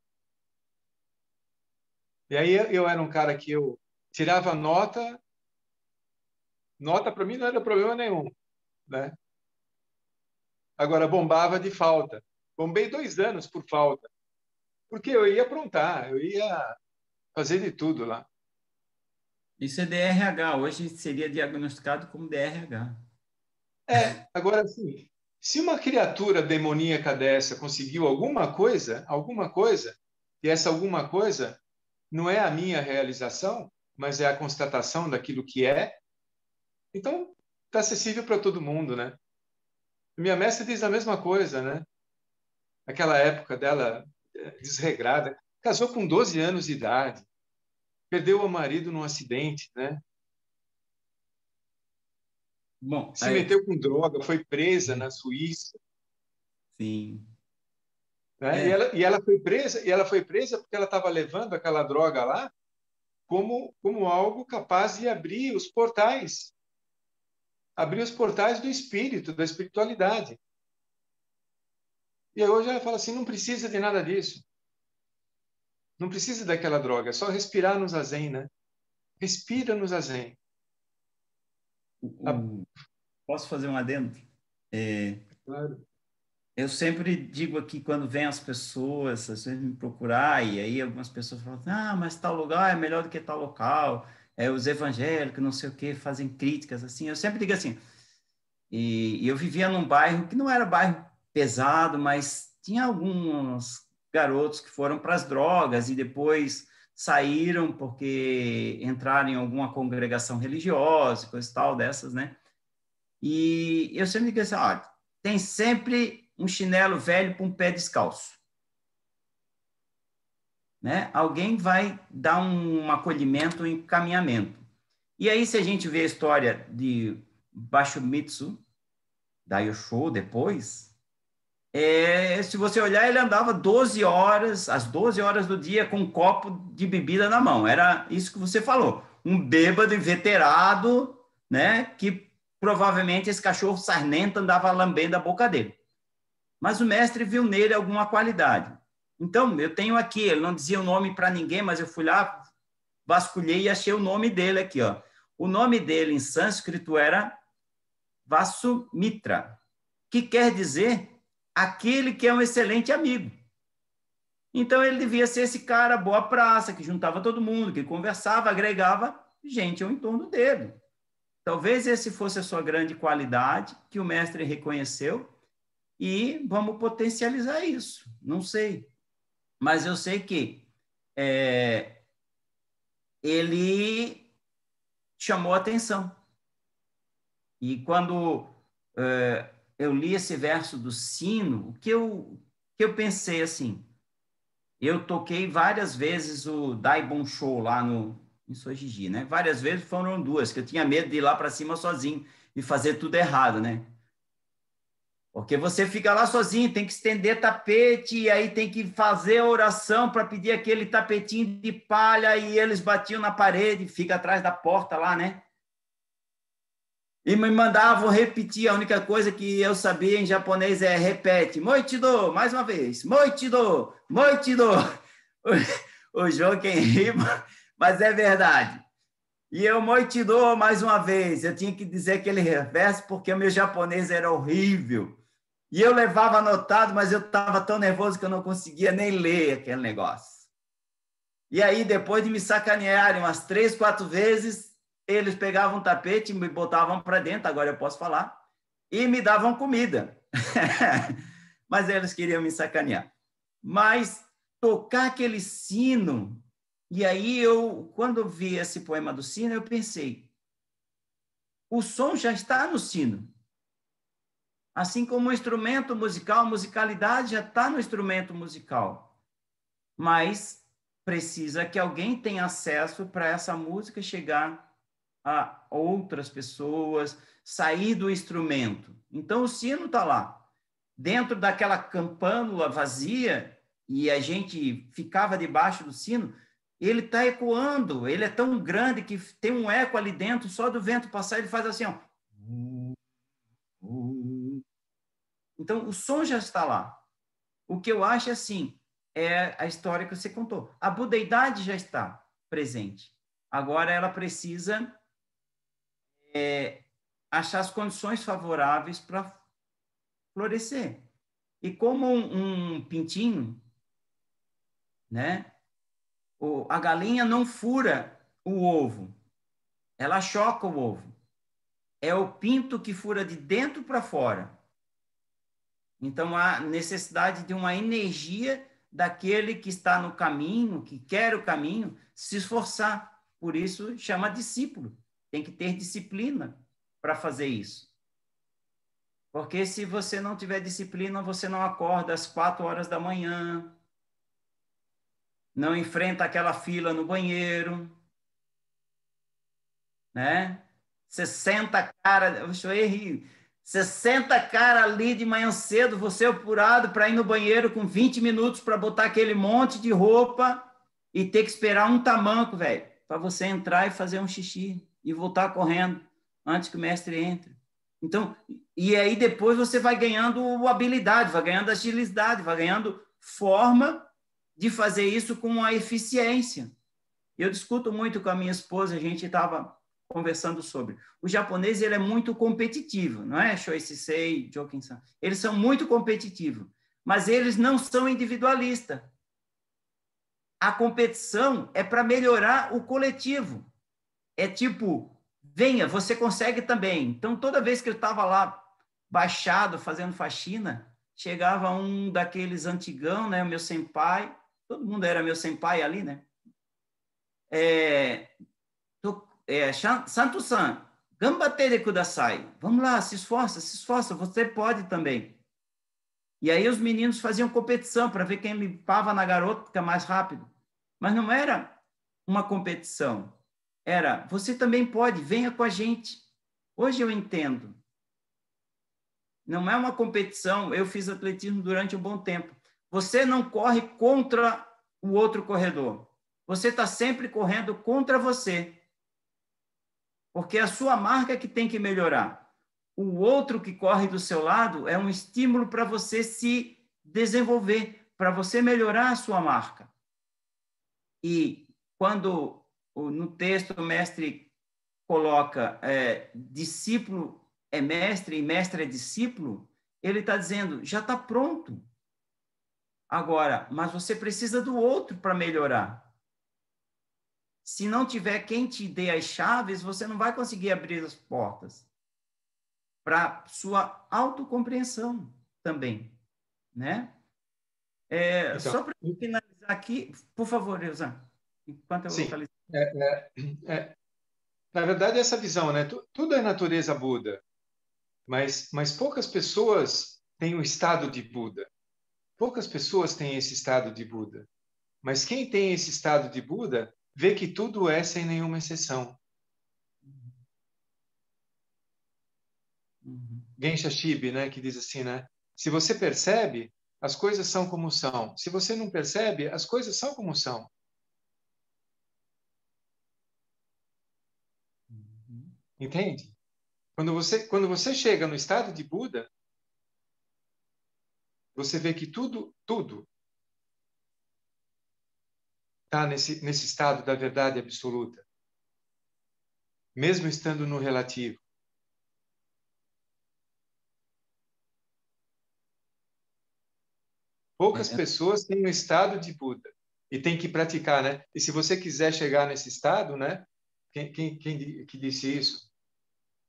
E aí eu era um cara que eu tirava nota para mim não era problema nenhum, né? Agora bombava de falta. Bombei 2 anos por falta, porque eu ia aprontar, eu ia fazer de tudo lá. Isso é DRH, hoje seria diagnosticado como DRH. Agora sim, se uma criatura demoníaca dessa conseguiu alguma coisa, e essa alguma coisa não é a minha realização, mas é a constatação daquilo que é, então está acessível para todo mundo, né? Minha mestra diz a mesma coisa, né? Aquela época dela desregrada, casou com 12 anos de idade, perdeu o marido num acidente, né? Bom, Se meteu com droga, foi presa na Suíça. Sim. Né? E ela foi presa porque ela estava levando aquela droga lá como algo capaz de abrir os portais do espírito, da espiritualidade. E aí hoje ela fala assim, não precisa de nada disso. Não precisa daquela droga, é só respirar no zazen, né? Respira no zazen. Posso fazer um adendo? Claro. Eu sempre digo aqui, quando vem as pessoas, às vezes me procurar, e aí algumas pessoas falam, mas tal lugar é melhor do que tal local, os evangélicos, não sei o quê, fazem críticas, assim. Eu sempre digo assim, e eu vivia num bairro que não era bairro pesado, mas tinha alguns garotos que foram para as drogas e depois saíram porque entraram em alguma congregação religiosa, coisa tal dessas, né? E eu sempre digo assim, olha, tem sempre um chinelo velho para um pé descalço. Né? Alguém vai dar um acolhimento, um encaminhamento. E aí, se a gente vê a história de Bashomitsu, da Yosho depois, se você olhar, ele andava 12 horas, às 12 horas do dia, com um copo de bebida na mão. Era isso que você falou. Um bêbado inveterado, né? Que provavelmente esse cachorro sarnento andava lambendo a boca dele. Mas o mestre viu nele alguma qualidade. Então, eu tenho aqui, ele não dizia o nome para ninguém, mas eu fui lá, vasculhei e achei o nome dele aqui, ó. O nome dele em sânscrito era Vasumitra, que quer dizer aquele que é um excelente amigo. Então, ele devia ser esse cara boa praça, que juntava todo mundo, que conversava, agregava gente ao entorno dele. Talvez esse fosse a sua grande qualidade, que o mestre reconheceu, e vamos potencializar isso. Não sei. Mas eu sei que ele chamou a atenção. E quando eu li esse verso do sino, o que eu pensei assim, eu toquei várias vezes o Daibon Show lá em Sojiji, né? Várias vezes, foram 2, que eu tinha medo de ir lá para cima sozinho e fazer tudo errado, né? Porque você fica lá sozinho, tem que estender tapete, e aí tem que fazer a oração para pedir aquele tapetinho de palha, e eles batiam na parede, fica atrás da porta lá, né? E me mandavam repetir, a única coisa que eu sabia em japonês é repete, moichido, mais uma vez, moichido, moichido. O João quem rima, mas é verdade. E eu moichido mais uma vez, eu tinha que dizer aquele verso porque o meu japonês era horrível. E eu levava anotado, mas eu estava tão nervoso que eu não conseguia nem ler aquele negócio. E aí, depois de me sacanearem umas 3, 4 vezes, eles pegavam um tapete, me botavam para dentro, agora eu posso falar, e me davam comida. Mas eles queriam me sacanear. Mas tocar aquele sino, e aí quando eu vi esse poema do sino, eu pensei, o som já está no sino. Assim como o instrumento musical, a musicalidade já está no instrumento musical. Mas precisa que alguém tenha acesso para essa música chegar a outras pessoas, sair do instrumento. Então, o sino está lá, dentro daquela campânula vazia, e a gente ficava debaixo do sino, ele está ecoando, ele é tão grande que tem um eco ali dentro, só do vento passar, ele faz assim, ó. Então, o som já está lá. O que eu acho, assim, é a história que você contou. A budeidade já está presente. Agora, ela precisa achar as condições favoráveis para florescer. E como um pintinho, né? A galinha não fura o ovo, ela choca o ovo. É o pinto que fura de dentro para fora. Então, há necessidade de uma energia daquele que está no caminho, que quer o caminho, se esforçar. Por isso, chama discípulo. Tem que ter disciplina para fazer isso. Porque se você não tiver disciplina, você não acorda às 4 horas da manhã, não enfrenta aquela fila no banheiro, né? 60 cara, eu errei, 60 cara ali de manhã cedo, você apurado para ir no banheiro com 20 minutos para botar aquele monte de roupa e ter que esperar um tamanco, velho, para você entrar e fazer um xixi e voltar correndo antes que o mestre entre. Então, e aí depois você vai ganhando habilidade, vai ganhando agilidade, vai ganhando forma de fazer isso com uma eficiência. Eu discuto muito com a minha esposa, a gente estava conversando sobre. O japonês, ele é muito competitivo, não é? Shoisei, Jokin-san. Eles são muito competitivos, mas eles não são individualistas. A competição é para melhorar o coletivo. É tipo, venha, você consegue também. Então, toda vez que eu estava lá baixado, fazendo faxina, chegava um daqueles antigão, né? O meu senpai, todo mundo era meu senpai ali, né? Santo-san, gambatte kudasai. Vamos lá, se esforça, você pode também. E aí os meninos faziam competição para ver quem limpava na garota mais rápido. Mas não era uma competição. Era, você também pode, venha com a gente. Hoje eu entendo. Não é uma competição. Eu fiz atletismo durante um bom tempo. Você não corre contra o outro corredor. Você está sempre correndo contra você. Porque é a sua marca que tem que melhorar. O outro que corre do seu lado é um estímulo para você se desenvolver, para você melhorar a sua marca. E quando no texto o mestre coloca discípulo é mestre e mestre é discípulo, ele está dizendo, já está pronto. Agora, mas você precisa do outro para melhorar. Se não tiver quem te dê as chaves, você não vai conseguir abrir as portas para sua autocompreensão também, né? Então, só para finalizar aqui, por favor, Eusan, enquanto eu sim. localizo. Na verdade, essa visão, né? Tudo é natureza Buda, mas poucas pessoas têm o estado de Buda. Poucas pessoas têm esse estado de Buda. Mas quem tem esse estado de Buda vê que tudo é sem nenhuma exceção. Gensha Shibi, né, que diz assim, né? Se você percebe, as coisas são como são. Se você não percebe, as coisas são como são. Entende? Quando você chega no estado de Buda, você vê que tudo está nesse estado da verdade absoluta, mesmo estando no relativo. Poucas pessoas têm o estado de Buda. E tem que praticar, né? E se você quiser chegar nesse estado, né? Quem que disse isso?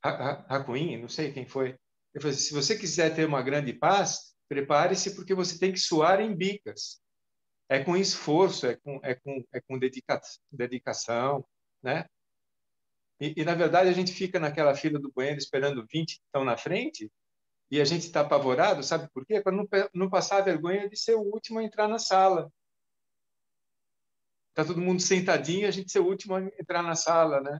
Hakuin, não sei quem foi. Ele falou assim, se você quiser ter uma grande paz, prepare-se porque você tem que suar em bicas. É com esforço, é com dedicação, né? E, na verdade, a gente fica naquela fila do banheiro esperando 20 que estão na frente e a gente está apavorado, sabe por quê? Para não passar a vergonha de ser o último a entrar na sala. Está todo mundo sentadinho, a gente ser o último a entrar na sala, né?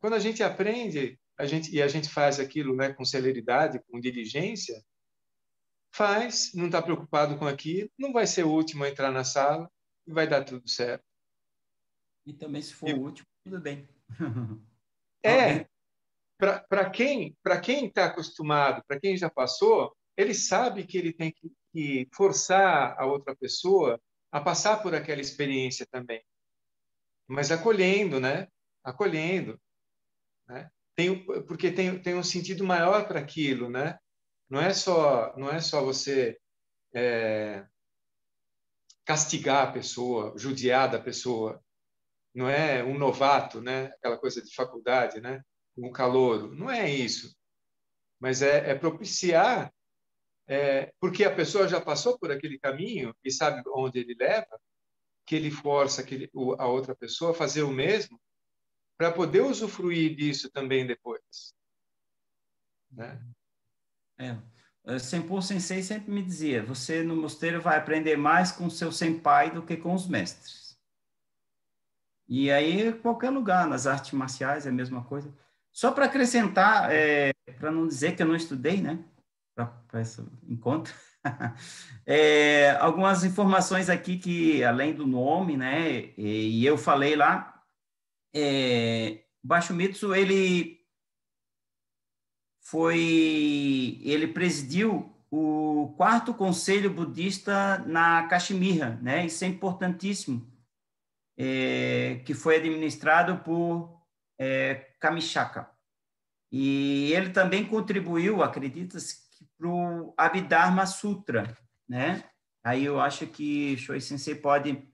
Quando a gente aprende, a gente faz aquilo, né, com celeridade, com diligência, faz, não está preocupado com aquilo, não vai ser o último a entrar na sala e vai dar tudo certo. E também, se for o último, tudo bem. Para quem está acostumado, para quem já passou, ele sabe que ele tem que forçar a outra pessoa a passar por aquela experiência também. Mas acolhendo, né? Acolhendo, né? Porque tem um sentido maior para aquilo, né? Não é só você castigar a pessoa, judiar da pessoa. Não é um novato, né? Aquela coisa de faculdade, né? Um calouro. Não é isso. Mas é propiciar, porque a pessoa já passou por aquele caminho e sabe onde ele leva, que ele força a outra pessoa a fazer o mesmo para poder usufruir disso também depois. Né? Senpo Sensei sempre me dizia, você no mosteiro vai aprender mais com o seu senpai do que com os mestres. E aí, qualquer lugar, nas artes marciais, é a mesma coisa. Só para acrescentar, para não dizer que eu não estudei, né? Para esse encontro. Algumas informações aqui que, além do nome, né? E eu falei lá, Bashomitsu, ele presidiu o 4º Conselho Budista na Caxemira, né? Isso é importantíssimo, que foi administrado por Kamishaka. E ele também contribuiu, acredita-se, para o Abhidharma Sutra, né? Aí eu acho que Shoei Sensei pode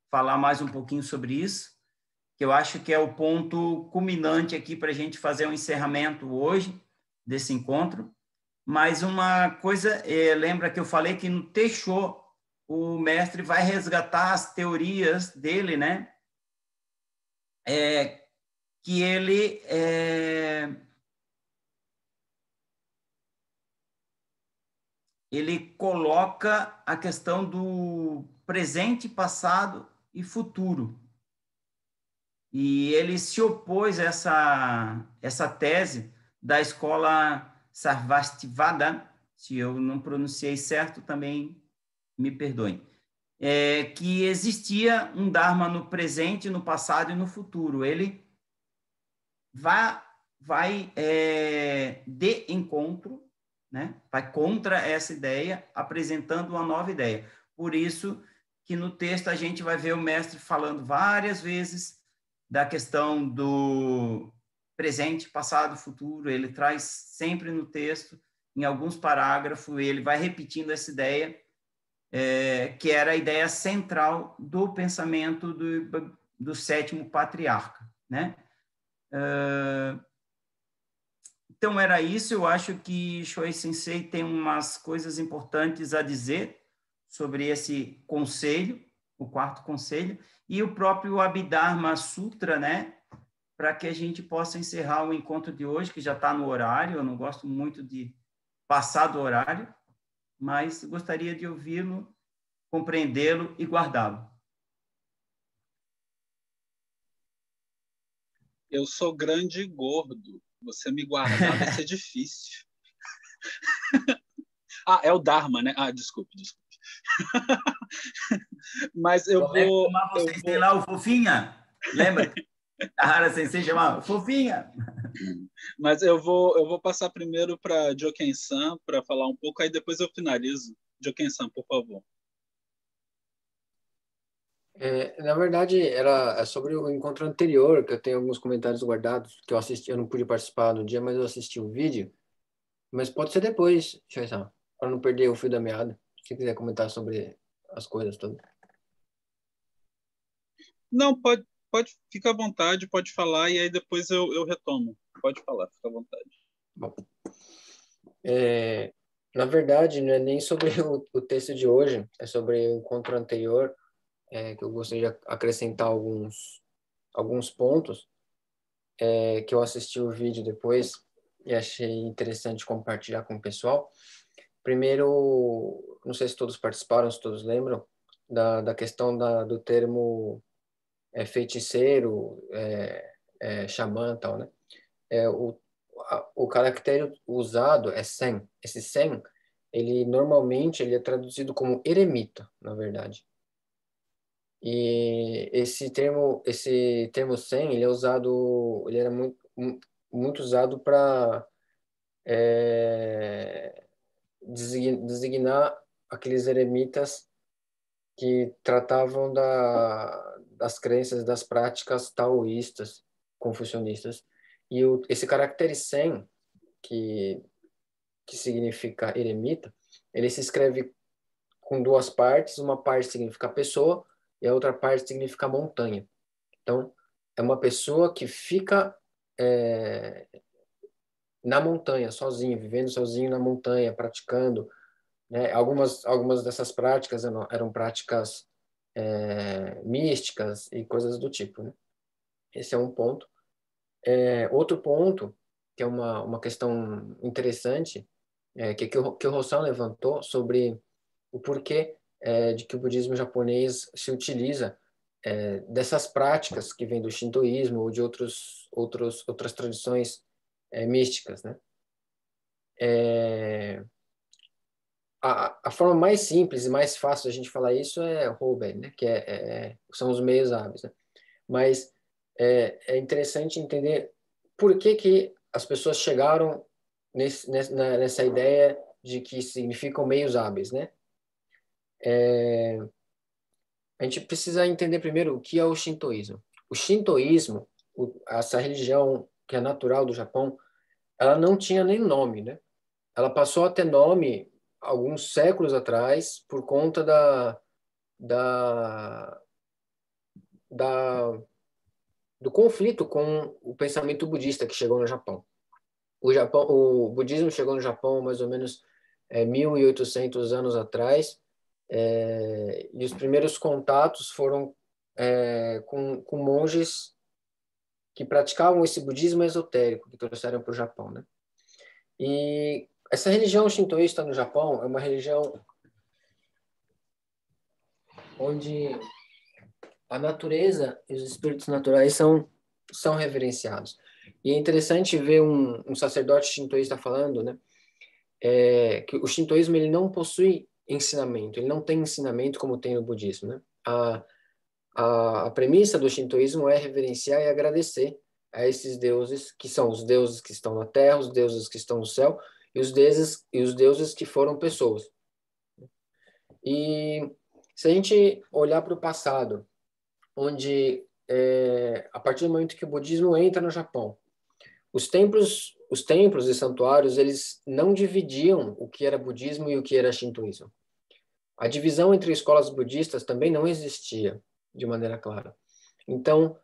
falar mais um pouquinho sobre isso, que eu acho que é o ponto culminante aqui para a gente fazer um encerramento hoje desse encontro. Mas uma coisa, lembra que eu falei que no Teixô o mestre vai resgatar as teorias dele, né? Que ele coloca a questão do presente, passado e futuro. E ele se opôs a essa tese da escola Sarvastivada, se eu não pronunciei certo, também me perdoem, que existia um Dharma no presente, no passado e no futuro. Ele vai de encontro, né? Vai contra essa ideia, apresentando uma nova ideia. Por isso que no texto a gente vai ver o mestre falando várias vezes da questão do presente, passado, futuro. Ele traz sempre no texto, em alguns parágrafos, ele vai repetindo essa ideia, que era a ideia central do pensamento do 7º patriarca, né? Então, era isso. Eu acho que Shoei Sensei tem umas coisas importantes a dizer sobre esse conselho, o 4º conselho, e o próprio Abhidharma Sutra, né? Para que a gente possa encerrar o encontro de hoje, que já está no horário. Eu não gosto muito de passar do horário, mas gostaria de ouvi-lo, compreendê-lo e guardá-lo. Eu sou grande e gordo. Você me guardar vai ser difícil. É o Dharma, né? Desculpe. Mas eu vou... Vocês têm lá o Fofinha? Lembra? A Hara Sensei chamava Fofinha. Mas eu vou passar primeiro para Joken-san para falar um pouco, aí depois eu finalizo. Joken-san, por favor. Na verdade, é sobre o encontro anterior, que eu tenho alguns comentários guardados, que eu assisti, eu não pude participar no dia, mas eu assisti o vídeo. Mas pode ser depois, Shoei-san, para não perder o fio da meada. Se quiser comentar sobre as coisas todas. Não, pode ficar à vontade, pode falar, e aí depois eu retomo. Pode falar, fica à vontade. Bom, na verdade, não é nem sobre o texto de hoje, é sobre o encontro anterior, que eu gostaria de acrescentar alguns pontos, que eu assisti o vídeo depois e achei interessante compartilhar com o pessoal. Primeiro, não sei se todos participaram, se todos lembram, da questão do termo feiticeiro, xamã e tal, né? O caractere usado é sen. Esse sen, normalmente ele é traduzido como eremita, na verdade. E esse termo sen, ele era muito usado para designar aqueles eremitas que tratavam das crenças, das práticas taoístas, confucionistas. E esse caractere sen, que significa eremita, ele se escreve com duas partes, uma parte significa pessoa e a outra parte significa montanha. Então, é uma pessoa que fica na montanha, sozinho, vivendo sozinho na montanha, praticando, né? Algumas dessas práticas eram práticas místicas e coisas do tipo, né? Esse é um ponto. Outro ponto, que é uma questão interessante, que o Rossan levantou sobre o porquê de que o budismo japonês se utiliza dessas práticas que vêm do shintoísmo ou de outras tradições místicas, né? A forma mais simples e mais fácil de a gente falar isso é Hoben, né? Que são os meios hábeis, né? Mas é interessante entender por que as pessoas chegaram nessa ideia de que significam meios hábeis, né? A gente precisa entender primeiro o que é o shintoísmo. O shintoísmo, essa religião que é natural do Japão, ela não tinha nem nome, né? Ela passou a ter nome alguns séculos atrás por conta do conflito com o pensamento budista que chegou no Japão. O budismo chegou no Japão mais ou menos 1.800 anos atrás, e os primeiros contatos foram com monges que praticavam esse budismo esotérico que trouxeram para o Japão, né? E essa religião shintoísta no Japão é uma religião onde a natureza e os espíritos naturais são reverenciados. E é interessante ver um sacerdote shintoísta falando, né, que o shintoísmo ele não possui ensinamento, ele não tem ensinamento como tem no budismo, né? A premissa do shintoísmo é reverenciar e agradecer a esses deuses, que são os deuses que estão na terra, os deuses que estão no céu, e os deuses que foram pessoas. E se a gente olhar para o passado, onde a partir do momento que o budismo entra no Japão, os templos e santuários, eles não dividiam o que era budismo e o que era shintoísmo. A divisão entre escolas budistas também não existia de maneira clara. Então,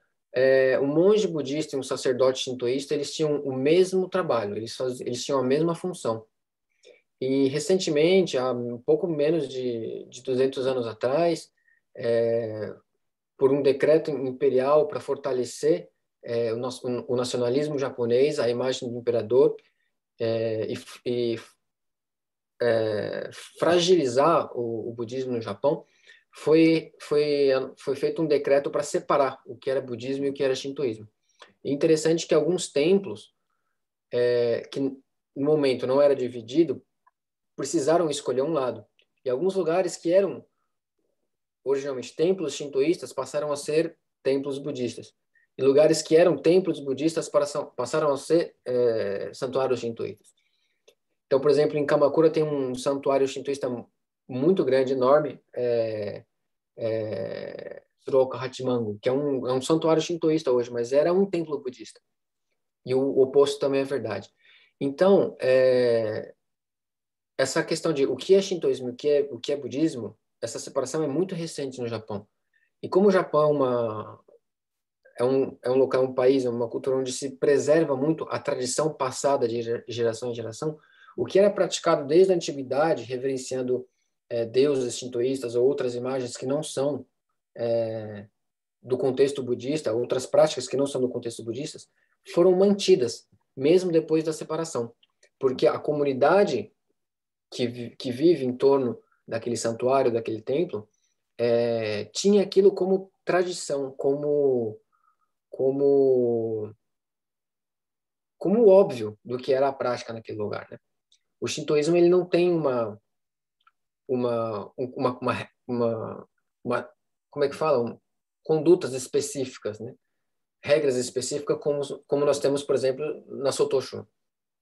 um monge budista e um sacerdote shintoísta, eles tinham o mesmo trabalho, eles tinham a mesma função. E, recentemente, há um pouco menos de 200 anos atrás, por um decreto imperial para fortalecer o nacionalismo japonês, a imagem do imperador, e fragilizar o budismo no Japão, foi feito um decreto para separar o que era budismo e o que era shintoísmo. E interessante que alguns templos, que no momento não era dividido, precisaram escolher um lado. E alguns lugares que eram originalmente templos shintoístas passaram a ser templos budistas. E lugares que eram templos budistas passaram a ser santuários shintoístas. Então, por exemplo, em Kamakura tem um santuário shintoísta muito grande, enorme, Tsuruoka Hachimangu, que é um santuário shintoísta hoje, mas era um templo budista. E o oposto também é verdade. Então, essa questão de o que é shintoísmo e o que é budismo essa separação é muito recente no Japão. E como o Japão é um local, um país, é uma cultura onde se preserva muito a tradição passada de geração em geração, o que era praticado desde a antiguidade, reverenciando deuses shintoístas ou outras imagens que não são do contexto budista, outras práticas que não são do contexto budista, foram mantidas, mesmo depois da separação. Porque a comunidade que vive em torno daquele santuário, daquele templo, tinha aquilo como tradição, como óbvio do que era a prática naquele lugar, né? O shintoísmo ele não tem como é que fala? Condutas específicas, né? Regras específicas como nós temos, por exemplo, na Sotosho,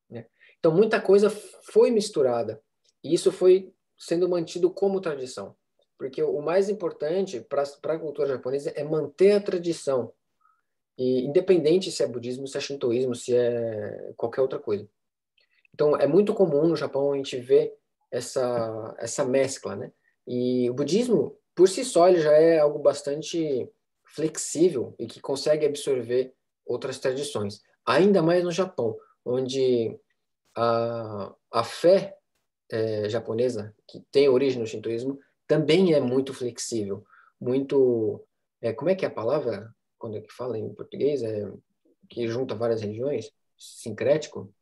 né? Então, muita coisa foi misturada e isso foi sendo mantido como tradição. Porque o mais importante para a cultura japonesa é manter a tradição, e independente se é budismo, se é shintoísmo, se é qualquer outra coisa. Então, é muito comum no Japão a gente ver essa mescla, né? E o budismo, por si só, ele já é algo bastante flexível e que consegue absorver outras tradições. Ainda mais no Japão, onde a fé japonesa, que tem origem no shintoísmo, também é muito flexível, muito... como é que é a palavra, quando é que fala em português? Que junta várias religiões? Sincrético?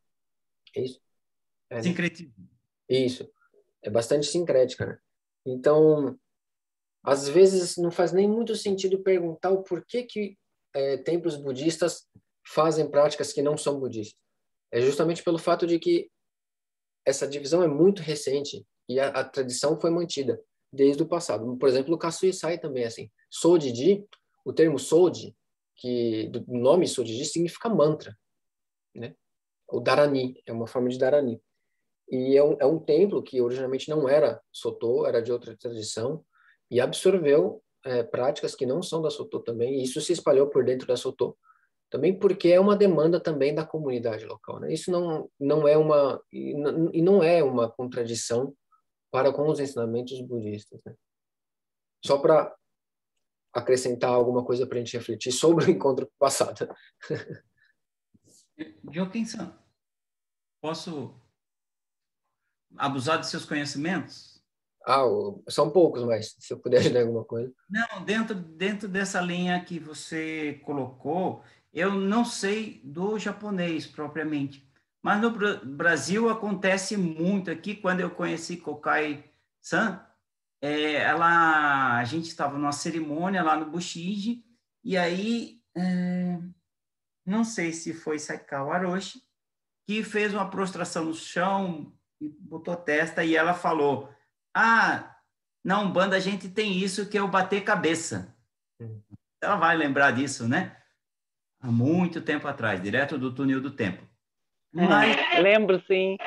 É isso? Né? Sincretismo. Isso. É bastante sincrética, né? Então, às vezes não faz nem muito sentido perguntar o porquê que templos budistas fazem práticas que não são budistas. É justamente pelo fato de que essa divisão é muito recente e a tradição foi mantida desde o passado. Por exemplo, o Kasui-sai também é assim. Sojiji, o termo Soji, que do nome Sojiji significa mantra, né? O Dharani, é uma forma de Dharani. E é um templo que originalmente não era Sotô, era de outra tradição, e absorveu práticas que não são da Sotô também, e isso se espalhou por dentro da Sotô. Também porque é uma demanda também da comunidade local, né? Isso não é uma contradição para com os ensinamentos budistas, né? Só para acrescentar alguma coisa para a gente refletir sobre o encontro passado. Joaquim-san, posso abusar de seus conhecimentos? São poucos, mas se eu puder ajudar em alguma coisa. Não, dentro dessa linha que você colocou, eu não sei do japonês propriamente, mas no Brasil acontece muito aqui. Quando eu conheci Kokai-san, a gente estava numa cerimônia lá no Bushiji, e aí, não sei se foi Saikawa Aroshi, que fez uma prostração no chão, e botou a testa, e ela falou: na Umbanda a gente tem isso que é o bater cabeça. Ela vai lembrar disso, né? Há muito tempo atrás, direto do túnel do tempo. Mas, lembro, sim.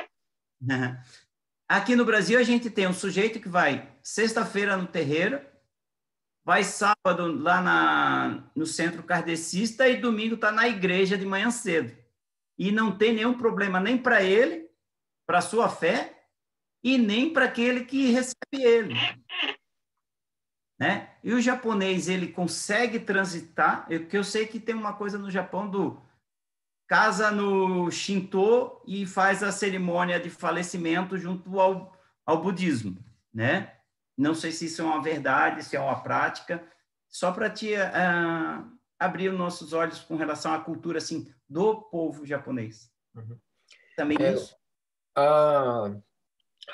Aqui no Brasil a gente tem um sujeito que vai sexta-feira no terreiro, vai sábado lá no centro kardecista e domingo está na igreja de manhã cedo. E não tem nenhum problema nem para ele, para a sua fé, e nem para aquele que recebe ele, né? E o japonês, ele consegue transitar, porque eu sei que tem uma coisa no Japão do casa no Shinto e faz a cerimônia de falecimento junto ao budismo, né? Não sei se isso é uma verdade, se é uma prática, só para te abrir os nossos olhos com relação à cultura assim do povo japonês. Uhum. Também isso. A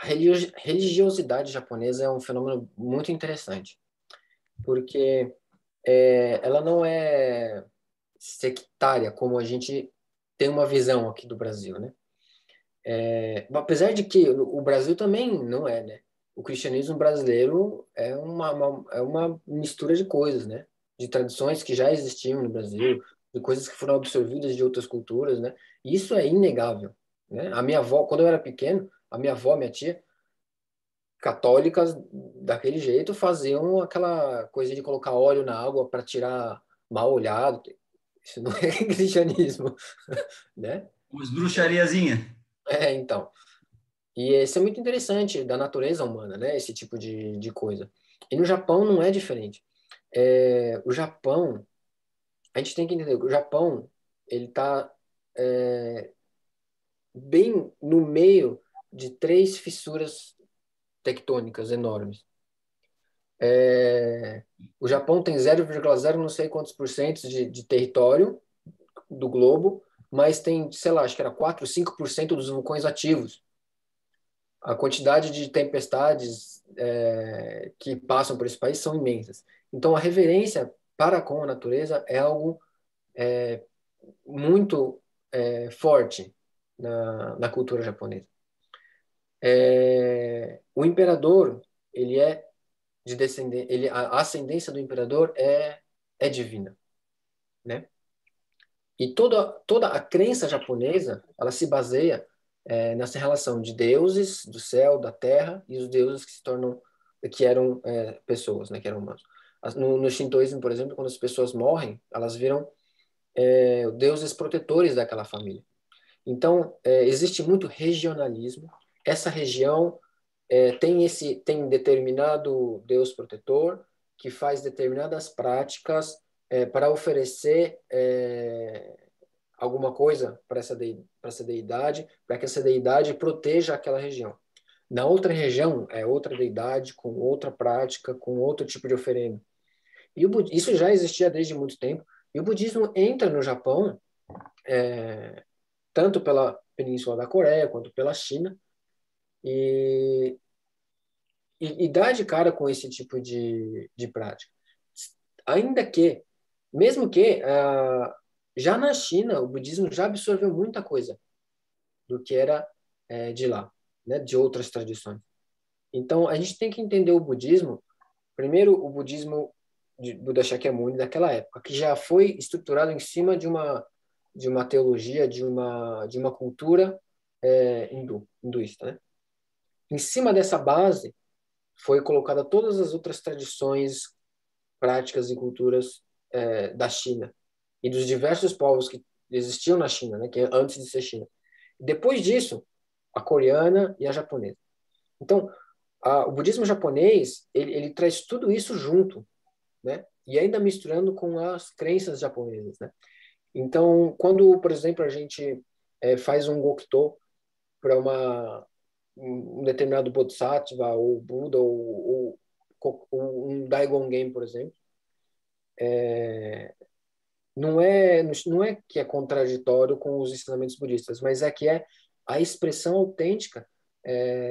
religiosidade japonesa é um fenômeno muito interessante, porque ela não é sectária como a gente tem uma visão aqui do Brasil, né? Apesar de que o Brasil também não é, né? O cristianismo brasileiro é uma mistura de coisas, né? De tradições que já existiam no Brasil, de coisas que foram absorvidas de outras culturas, né? E isso é inegável, né? A minha avó, quando eu era pequeno, a minha avó, minha tia, católicas daquele jeito, faziam aquela coisa de colocar óleo na água para tirar mal olhado. Isso não é cristianismo, né? Umas bruxariazinhas. Então. E isso é muito interessante da natureza humana, né? Esse tipo de coisa. E no Japão não é diferente. O Japão, a gente tem que entender que o Japão, ele está bem no meio de 3 fissuras tectônicas enormes. O Japão tem 0,0 não sei quantos por cento de território do globo, mas tem, sei lá, acho que era 4, 5% dos vulcões ativos. A quantidade de tempestades que passam por esse país são imensas. Então, a reverência para com a natureza é algo muito forte na cultura japonesa. O imperador, ele é de descendência, a ascendência do imperador é divina, né? E toda a crença japonesa, ela se baseia nessa relação de deuses do céu, da terra, e os deuses que eram pessoas, né, que eram humanos. No shintoísmo, por exemplo, quando as pessoas morrem, elas viram deuses protetores daquela família. Então, existe muito regionalismo. Essa região tem determinado deus protetor que faz determinadas práticas para oferecer alguma coisa para essa deidade, para que essa deidade proteja aquela região. Na outra região, é outra deidade, com outra prática, com outro tipo de oferenda. E isso já existia desde muito tempo. E o budismo entra no Japão, tanto pela Península da Coreia, quanto pela China, e dá de cara com esse tipo de prática. Ainda que, mesmo que, já na China, o budismo já absorveu muita coisa do que era de lá, né, de outras tradições. Então, a gente tem que entender o budismo, primeiro, o budismo de Buda Shakyamuni daquela época, que já foi estruturado em cima de uma teologia, de uma cultura hinduísta, né? Em cima dessa base, foi colocada todas as outras tradições, práticas e culturas da China e dos diversos povos que existiam na China, né, que antes de ser China. Depois disso, a coreana e a japonesa. Então, o budismo japonês, ele traz tudo isso junto, né, e ainda misturando com as crenças japonesas, né. Então, quando, por exemplo, a gente faz um Gokito para um determinado Bodhisattva, ou Buda, ou um Daigongen, por exemplo, não é que é contraditório com os ensinamentos budistas, mas é que é a expressão autêntica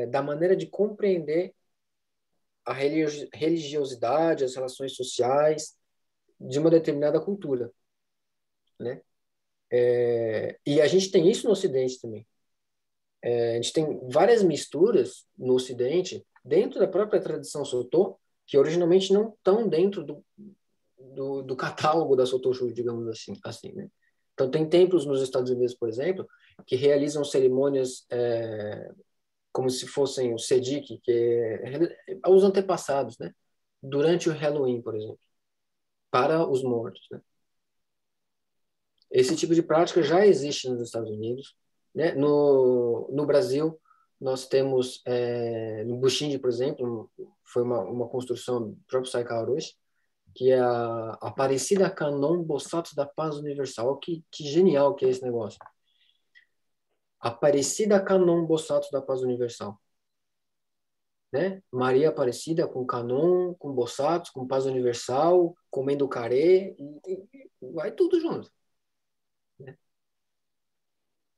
da maneira de compreender a religiosidade, as relações sociais de uma determinada cultura, né? E a gente tem isso no Ocidente também. A gente tem várias misturas no Ocidente, dentro da própria tradição Soto, que originalmente não estão dentro do catálogo da Soto-Shu, digamos assim, né? Então, tem templos nos Estados Unidos, por exemplo, que realizam cerimônias como se fossem o Sejiki, que é os antepassados, né? Durante o Halloween, por exemplo, para os mortos, né? Esse tipo de prática já existe nos Estados Unidos, né? No Brasil, nós temos, no Bushindi, por exemplo, foi uma construção do próprio Saikao Orochi, que é a Aparecida Kannon Bosatsu da Paz Universal. Que genial que é esse negócio. Aparecida Kannon Bosatsu da Paz Universal. Né? Maria Aparecida com Kannon, com Bosatsu, com Paz Universal, comendo carê, e vai tudo junto. Né?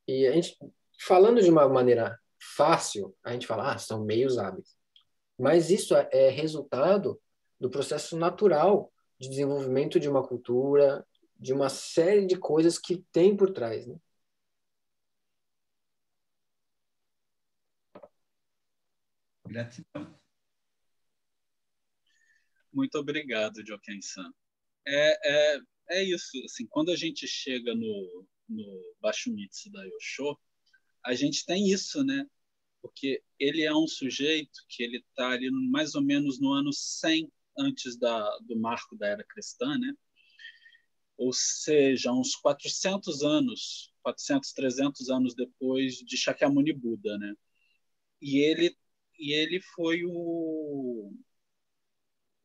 E a gente, falando de uma maneira fácil, a gente fala, são meios hábeis. Mas isso é resultado do processo natural de desenvolvimento de uma cultura, de uma série de coisas que tem por trás, né? Gratidão. Muito obrigado, Joken-san. É isso. Assim, quando a gente chega no Bashumitsu da Yosho, a gente tem isso, né? Porque ele é um sujeito que ele está ali mais ou menos no ano 100 antes do marco da Era Cristã, né? Ou seja, uns 400 anos, 400, 300 anos depois de Shakyamuni Buda, né? E ele foi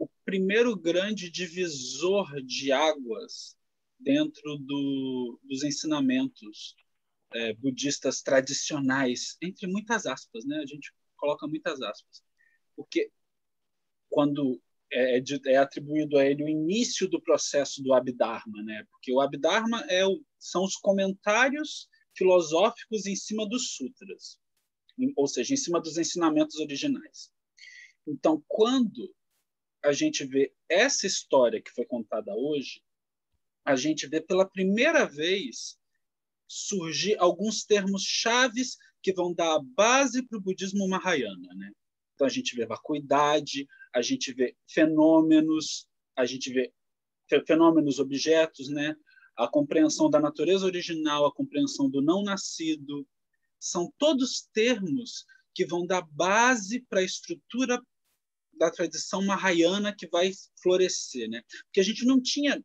o primeiro grande divisor de águas dentro dos ensinamentos budistas tradicionais, entre muitas aspas, né? A gente coloca muitas aspas, porque quando é atribuído a ele o início do processo do Abhidharma, né? Porque o Abhidharma são os comentários filosóficos em cima dos sutras, ou seja, em cima dos ensinamentos originais. Então, quando a gente vê essa história que foi contada hoje, a gente vê pela primeira vez surgir alguns termos chaves que vão dar a base para o budismo Mahayana, né? Então, a gente vê vacuidade, a gente vê fenômenos, objetos, né? A compreensão da natureza original, a compreensão do não nascido, são todos termos que vão dar base para a estrutura da tradição Mahayana que vai florescer, né? Porque a gente não tinha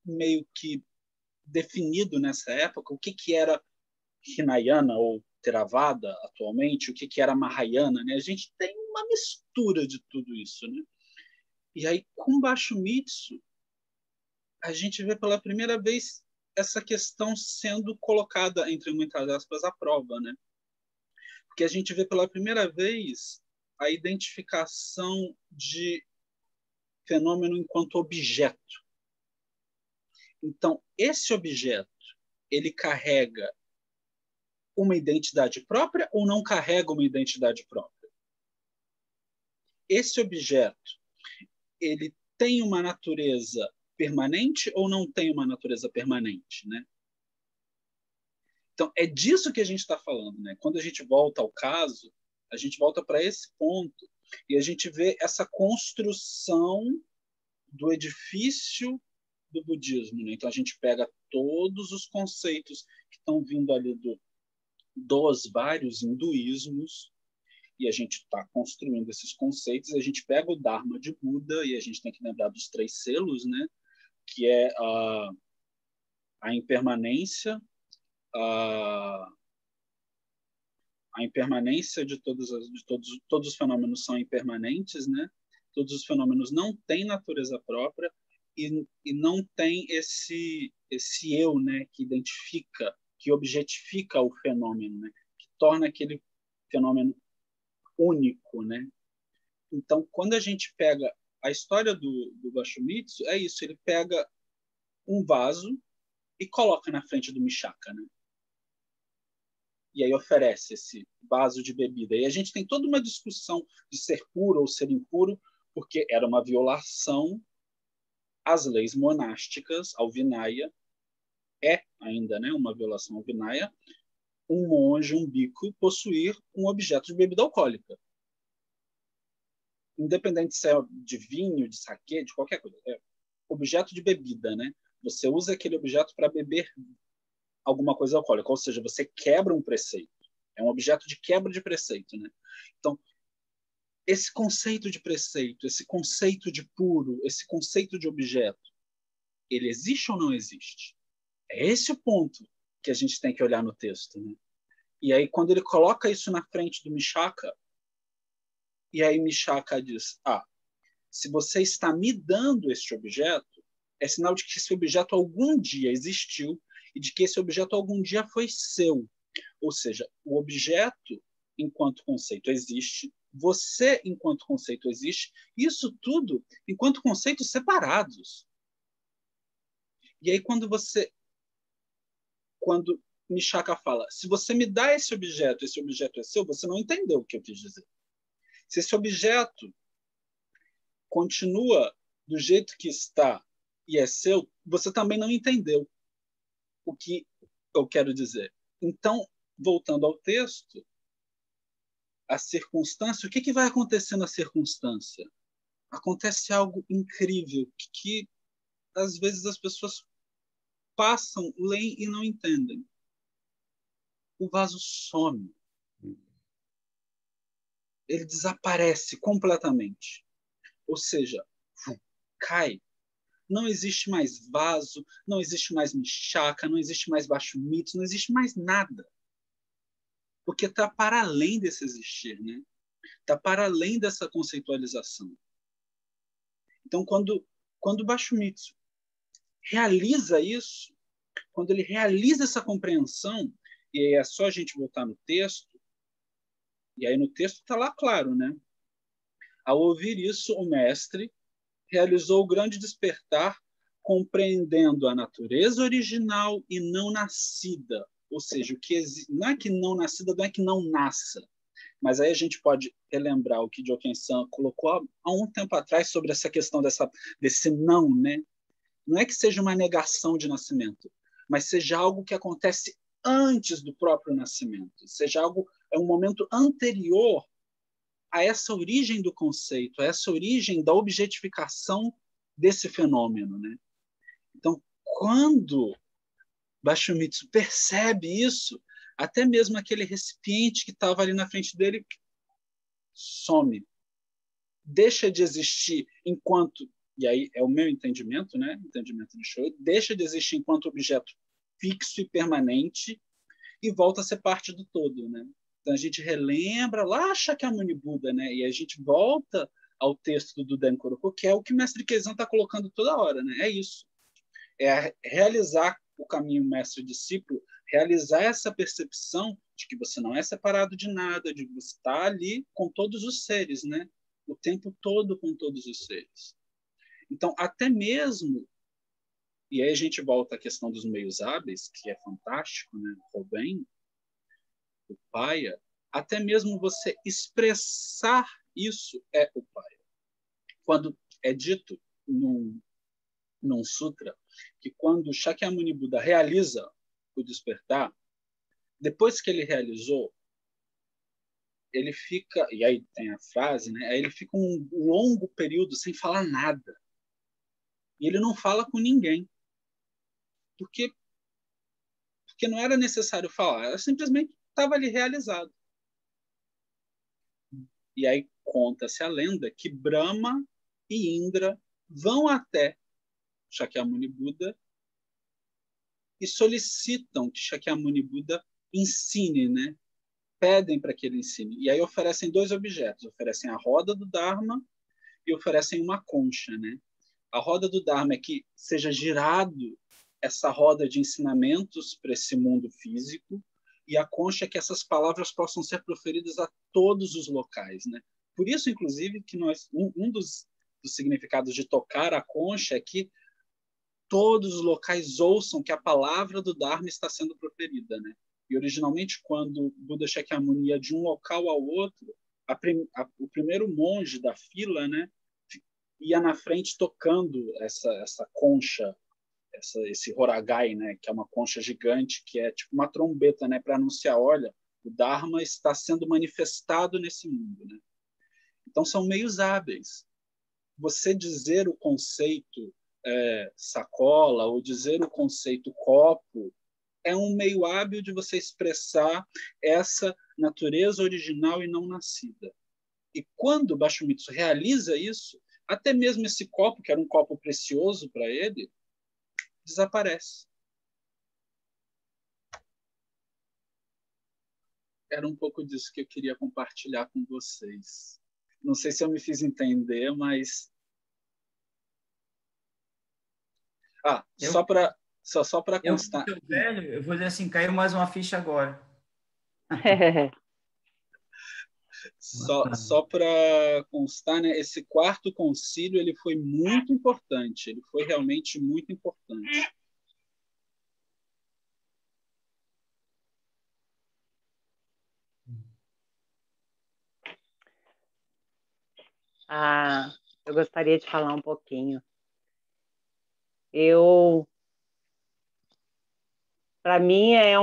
meio que definido nessa época o que era Hinayana ou Theravada atualmente, o que era Mahayana, né? A gente tem uma mistura de tudo isso, né? E aí, com Basho Mitsu, a gente vê pela primeira vez essa questão sendo colocada, entre muitas aspas, à prova, né? Porque a gente vê pela primeira vez a identificação de fenômeno enquanto objeto. Então, esse objeto, ele carrega uma identidade própria ou não carrega uma identidade própria? Esse objeto, ele tem uma natureza permanente ou não tem uma natureza permanente, né? Então, é disso que a gente está falando, né? Quando a gente volta ao caso, a gente volta para esse ponto e a gente vê essa construção do edifício do budismo, né? Então, a gente pega todos os conceitos que estão vindo ali dos vários hinduísmos e a gente está construindo esses conceitos. A gente pega o Dharma de Buda e a gente tem que lembrar dos 3 selos, né? Que é a impermanência, a impermanência de todos os fenômenos são impermanentes, né? Todos os fenômenos não têm natureza própria e não tem esse eu, né? Que identifica, que objetifica o fenômeno, né? Que torna aquele fenômeno único, né? Então, quando a gente pega a história do Basho Mitsu, é isso, ele pega um vaso e coloca na frente do Mishaka, né? E aí oferece esse vaso de bebida. E a gente tem toda uma discussão de ser puro ou ser impuro, porque era uma violação às leis monásticas, ao Vinaya. É ainda, né, uma violação ao Vinaya, um monge, um bico, possuir um objeto de bebida alcoólica. Independente se é de vinho, de saquê, de qualquer coisa. É objeto de bebida, né? Você usa aquele objeto para beber alguma coisa alcoólica, ou seja, você quebra um preceito. É um objeto de quebra de preceito, né? Então, esse conceito de preceito, esse conceito de puro, esse conceito de objeto, ele existe ou não existe? É esse o ponto que a gente tem que olhar no texto, né? E aí, quando ele coloca isso na frente do Mishaka, e aí Mishaka diz, se você está me dando este objeto, é sinal de que esse objeto algum dia existiu e de que esse objeto algum dia foi seu. Ou seja, o objeto, enquanto conceito, existe, você, enquanto conceito, existe, isso tudo enquanto conceitos separados. E aí, quando Mishaka fala, se você me dá esse objeto é seu, você não entendeu o que eu quis dizer. Se esse objeto continua do jeito que está e é seu, você também não entendeu o que eu quero dizer. Então, voltando ao texto, a circunstância, o que vai acontecer na circunstância? Acontece algo incrível que às vezes as pessoas passam, leem e não entendem. O vaso some. Ele desaparece completamente. Ou seja, cai. Não existe mais vaso, não existe mais Mishaka, não existe mais Basho Mitsu, não existe mais nada. Porque está para além desse existir, né? Está para além dessa conceitualização. Então, quando o Bashomitsu realiza isso, quando ele realiza essa compreensão, e aí é só a gente voltar no texto, e aí no texto está lá claro, né? Ao ouvir isso, o mestre realizou o grande despertar, compreendendo a natureza original e não nascida. Ou seja, não é que não nascida, não é que não nasça. Mas aí a gente pode relembrar o que Joken-san colocou há um tempo atrás sobre essa questão desse não, né? Não é que seja uma negação de nascimento, mas seja algo que acontece antes do próprio nascimento, é um momento anterior a essa origem do conceito, a essa origem da objetificação desse fenômeno, né? Então, quando Bashomitsu percebe isso, até mesmo aquele recipiente que estava ali na frente dele some, deixa de existir enquanto, e aí é o meu entendimento, né? Entendimento do show, deixa de existir enquanto objeto fixo e permanente e volta a ser parte do todo, né? Então a gente relembra lá Shakyamuni Buda, né? E a gente volta ao texto do Dankoroku, que é o que o mestre Keizan está colocando toda hora, né? É isso. É realizar o caminho mestre-discípulo, realizar essa percepção de que você não é separado de nada, de que você está ali com todos os seres, né? O tempo todo com todos os seres. Então, até mesmo, e aí a gente volta à questão dos meios hábeis, que é fantástico, né? Robin, o paia, até mesmo você expressar isso é o paia. Quando é dito num sutra que quando Shakyamuni Buda realiza o despertar, depois que ele realizou, ele fica, e aí tem a frase, né? Aí ele fica um longo período sem falar nada. E ele não fala com ninguém. Porque não era necessário falar, ela simplesmente estava ali realizado. E aí conta-se a lenda que Brahma e Indra vão até Shakyamuni Buda e solicitam que Shakyamuni Buda ensine, né? Pedem para que ele ensine. E aí oferecem dois objetos, oferecem a roda do Dharma e oferecem uma concha, né? A roda do Dharma é que seja girado essa roda de ensinamentos para esse mundo físico, e a concha é que essas palavras possam ser proferidas a todos os locais, né? Por isso, inclusive, que um dos significados de tocar a concha é que todos os locais ouçam que a palavra do Dharma está sendo proferida, né? E originalmente, quando Buda Shakyamuni ia de um local ao outro, o primeiro monge da fila, né, ia na frente tocando essa concha, esse horagai, né, que é uma concha gigante, que é tipo uma trombeta, né, para anunciar, olha, o Dharma está sendo manifestado nesse mundo, né? Então são meios hábeis. Você dizer o conceito sacola ou dizer o conceito copo é um meio hábil de você expressar essa natureza original e não nascida. E quando Bashomitsu realiza isso, até mesmo esse copo, que era um copo precioso para ele, desaparece. Era um pouco disso que eu queria compartilhar com vocês. Não sei se eu me fiz entender, mas... Só para constar... Eu vou dizer assim, caiu mais uma ficha agora. Só para constar, né, esse quarto concílio ele foi muito importante, ele foi realmente muito importante. Eu gostaria de falar um pouquinho. Para mim é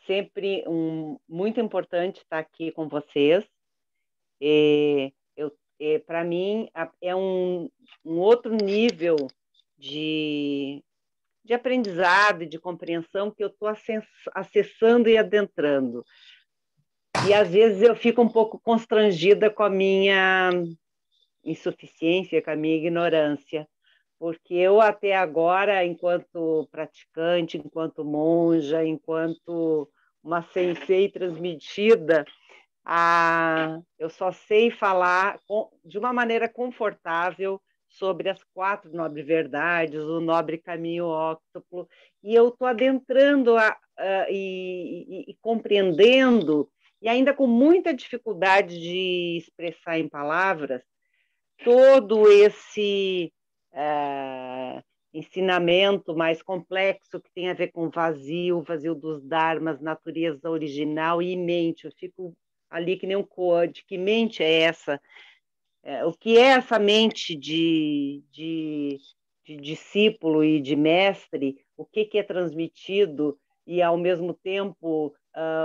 sempre muito importante estar aqui com vocês. Para mim é um outro nível de aprendizado e de compreensão que eu estou acessando e adentrando. E às vezes eu fico um pouco constrangida com a minha insuficiência, com a minha ignorância, porque eu até agora, enquanto praticante, enquanto monja, enquanto uma sensei transmitida, eu só sei falar de uma maneira confortável sobre as 4 nobres verdades, o nobre caminho óctuplo, e eu estou adentrando e compreendendo, e ainda com muita dificuldade de expressar em palavras, todo esse ensinamento mais complexo que tem a ver com o vazio dos dharmas, natureza original e mente. Eu fico ali que nem um coade. Que mente é essa? O que é essa mente de discípulo e de mestre? O que é transmitido e, ao mesmo tempo,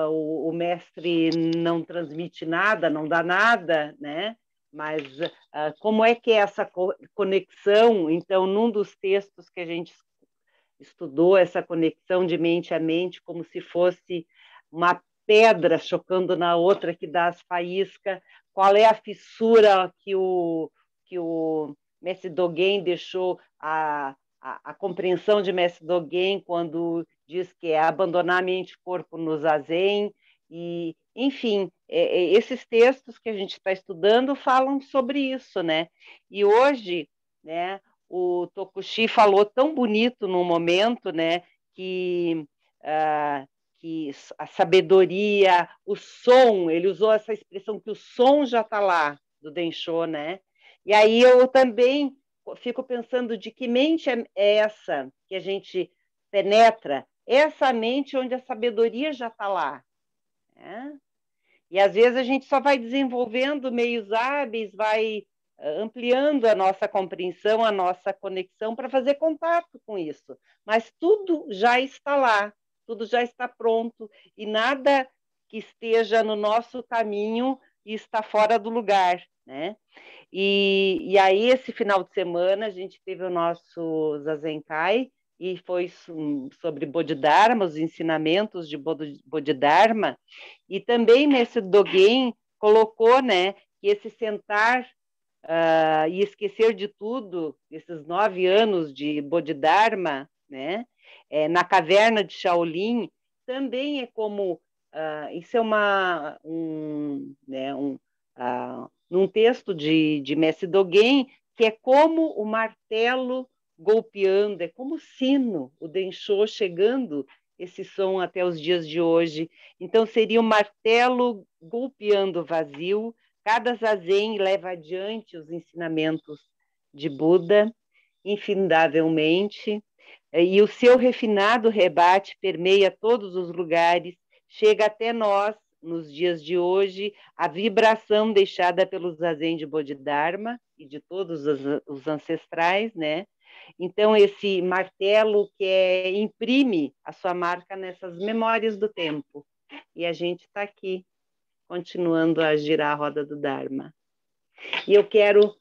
o mestre não transmite nada, não dá nada, né? Mas como é que é essa conexão? Então, num dos textos que a gente estudou, essa conexão de mente a mente, como se fosse uma pedra chocando na outra que dá as faíscas. Qual é a fissura que o Mestre Dogen deixou, a compreensão de Mestre Dogen quando diz que é abandonar mente e corpo no zazen. E, enfim, esses textos que a gente está estudando falam sobre isso, né? E hoje, né, o Tokushi falou tão bonito num momento, né, que a sabedoria, o som, ele usou essa expressão que o som já está lá, do Densho, né? E aí eu também fico pensando de que mente é essa que a gente penetra, essa mente onde a sabedoria já está lá, né? E às vezes a gente só vai desenvolvendo meios hábeis, vai ampliando a nossa compreensão, a nossa conexão para fazer contato com isso. Mas tudo já está lá, tudo já está pronto e nada que esteja no nosso caminho está fora do lugar, né? E aí, esse final de semana, a gente teve o nosso Zazenkai, e foi sobre Bodhidharma, os ensinamentos de Bodhidharma, e também nesse Dogen colocou, né, que esse sentar e esquecer de tudo, esses 9 anos de Bodhidharma, né, na caverna de Shaolin, também é como, isso é num texto de Mestre Dogen, que é como o martelo golpeando, é como o sino, o Densho chegando esse som até os dias de hoje. Então, seria o martelo golpeando o vazio. Cada zazen leva adiante os ensinamentos de Buda, infindavelmente, e o seu refinado rebate permeia todos os lugares, chega até nós, nos dias de hoje, a vibração deixada pelo zazen de Bodhidharma e de todos os ancestrais, né? Então, esse martelo que imprime a sua marca nessas memórias do tempo. E a gente está aqui, continuando a girar a roda do Dharma. E eu quero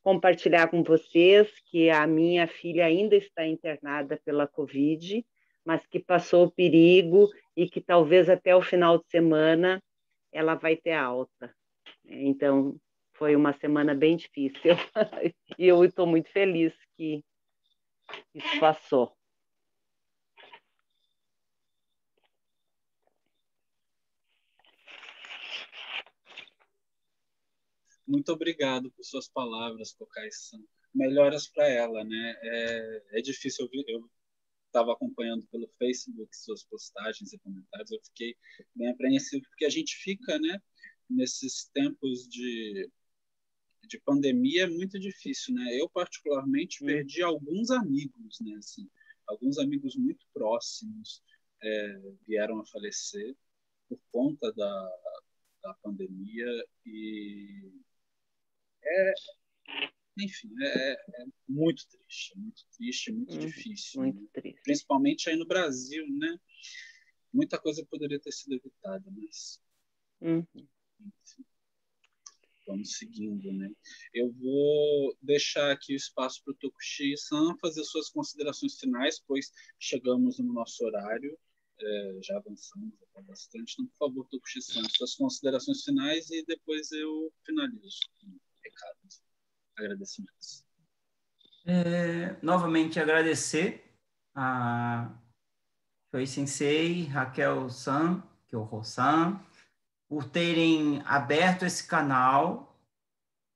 compartilhar com vocês que a minha filha ainda está internada pela Covid, mas que passou o perigo e que talvez até o final de semana ela vai ter alta. Então, foi uma semana bem difícil. E eu estou muito feliz que isso passou. Muito obrigado por suas palavras, Kokai-san. Melhoras para ela, né? É difícil ouvir. Eu estava acompanhando pelo Facebook suas postagens e comentários. Eu fiquei bem apreensivo porque a gente fica, né? Nesses tempos de pandemia é muito difícil, né? Eu particularmente perdi alguns amigos, né? Assim, alguns amigos muito próximos vieram a falecer por conta da pandemia e enfim, é muito triste, muito difícil, muito né? triste. Principalmente aí no Brasil, né? Muita coisa poderia ter sido evitada, mas enfim, vamos seguindo, né? Eu vou deixar aqui o espaço para o Tokushi-san fazer suas considerações finais, pois chegamos no nosso horário, já avançamos bastante. Então, por favor, Tokushi-san, suas considerações finais e depois eu finalizo com recados. Agradecimentos. Novamente agradecer a Choi Sensei, Raquel-san, Kyoho-san, por terem aberto esse canal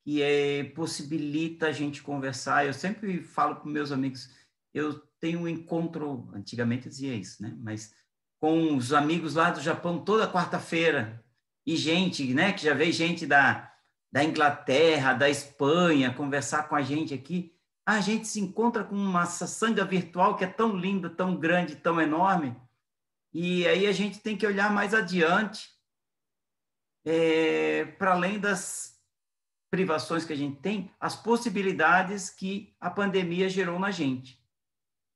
que possibilita a gente conversar. Eu sempre falo para meus amigos, eu tenho um encontro, antigamente eu dizia isso, né? Mas com os amigos lá do Japão toda quarta-feira, e gente, né, que já veio gente da Inglaterra, da Espanha, conversar com a gente aqui. A gente se encontra com uma sassanga virtual que é tão linda, tão grande, tão enorme, e aí a gente tem que olhar mais adiante, para além das privações que a gente tem, as possibilidades que a pandemia gerou na gente,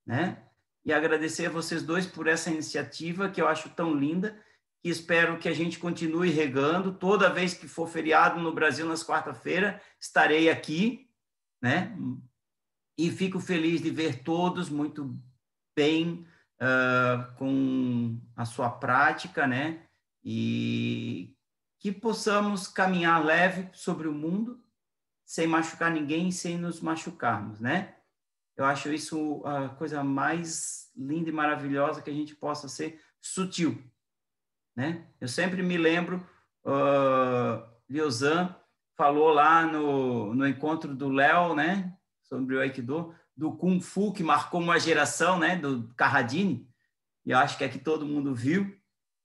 né? E agradecer a vocês dois por essa iniciativa que eu acho tão linda, que espero que a gente continue regando. Toda vez que for feriado no Brasil, nas quarta-feiras, estarei aqui, né? E fico feliz de ver todos muito bem com a sua prática, né? E que possamos caminhar leve sobre o mundo, sem machucar ninguém, sem nos machucarmos, né? Eu acho isso a coisa mais linda e maravilhosa, que a gente possa ser sutil, né? Eu sempre me lembro, Liozan falou lá no encontro do Léo, né, sobre o Aikido, do Kung Fu, que marcou uma geração, né, do Carradine, e eu acho que aqui todo mundo viu,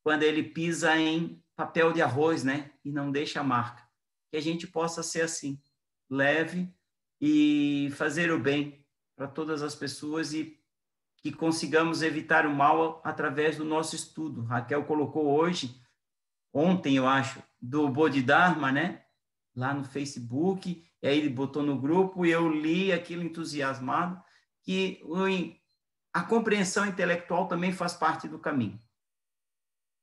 quando ele pisa em papel de arroz, né, e não deixa a marca. Que a gente possa ser assim, leve e fazer o bem para todas as pessoas e que consigamos evitar o mal através do nosso estudo. Raquel colocou ontem, eu acho, do Bodhidharma, né? Lá no Facebook, e aí ele botou no grupo, e eu li aquilo entusiasmado, que a compreensão intelectual também faz parte do caminho.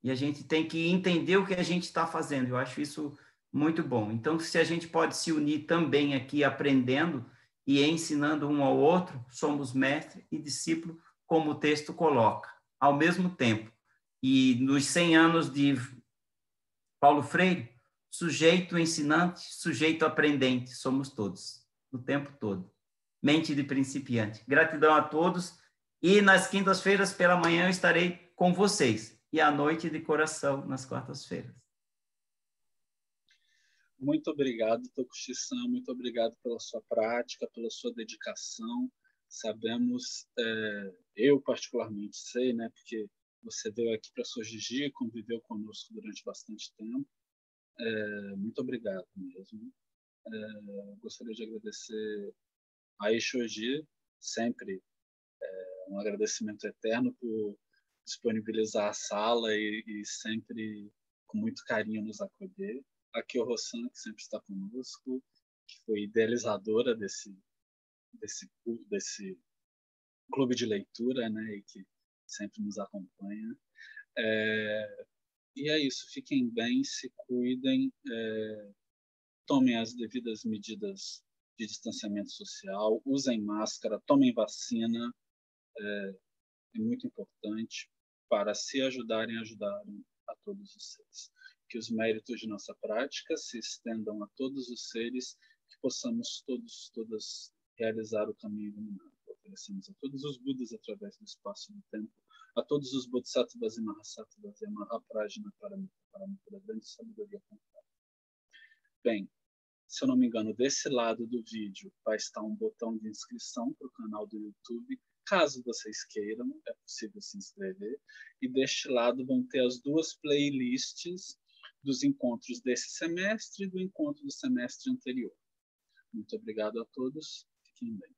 E a gente tem que entender o que a gente está fazendo. Eu acho isso muito bom. Então, se a gente pode se unir também aqui, aprendendo e ensinando um ao outro, somos mestre e discípulo, como o texto coloca, ao mesmo tempo. E nos 100 anos de Paulo Freire, sujeito ensinante, sujeito aprendente, somos todos, o tempo todo. Mente de principiante. Gratidão a todos. E nas quintas-feiras pela manhã eu estarei com vocês. E à noite de coração nas quartas-feiras. Muito obrigado, Tokushi-san. Muito obrigado pela sua prática, pela sua dedicação. Sabemos, eu particularmente sei, né, porque você veio aqui para Sojiji, conviveu conosco durante bastante tempo. Muito obrigado mesmo. Gostaria de agradecer a Ishoji, sempre um agradecimento eterno por disponibilizar a sala e sempre com muito carinho nos acolher. A Kyo-San, que sempre está conosco, que foi idealizadora desse clube de leitura, né, e que sempre nos acompanha. E é isso, fiquem bem, se cuidem, tomem as devidas medidas de distanciamento social, usem máscara, tomem vacina, é muito importante para se ajudarem a todos os seres. Que os méritos de nossa prática se estendam a todos os seres, que possamos todas realizar o caminho iluminado. Oferecemos a todos os Budas através do espaço e do tempo, a todos os Bodhisattvas e Mahasattvas e a Mahaprajna Paramita da grande sabedoria completa. Bem, se eu não me engano, desse lado do vídeo vai estar um botão de inscrição para o canal do YouTube. Caso vocês queiram, é possível se inscrever. E deste lado vão ter as duas playlists dos encontros desse semestre e do encontro do semestre anterior. Muito obrigado a todos. Fiquem bem.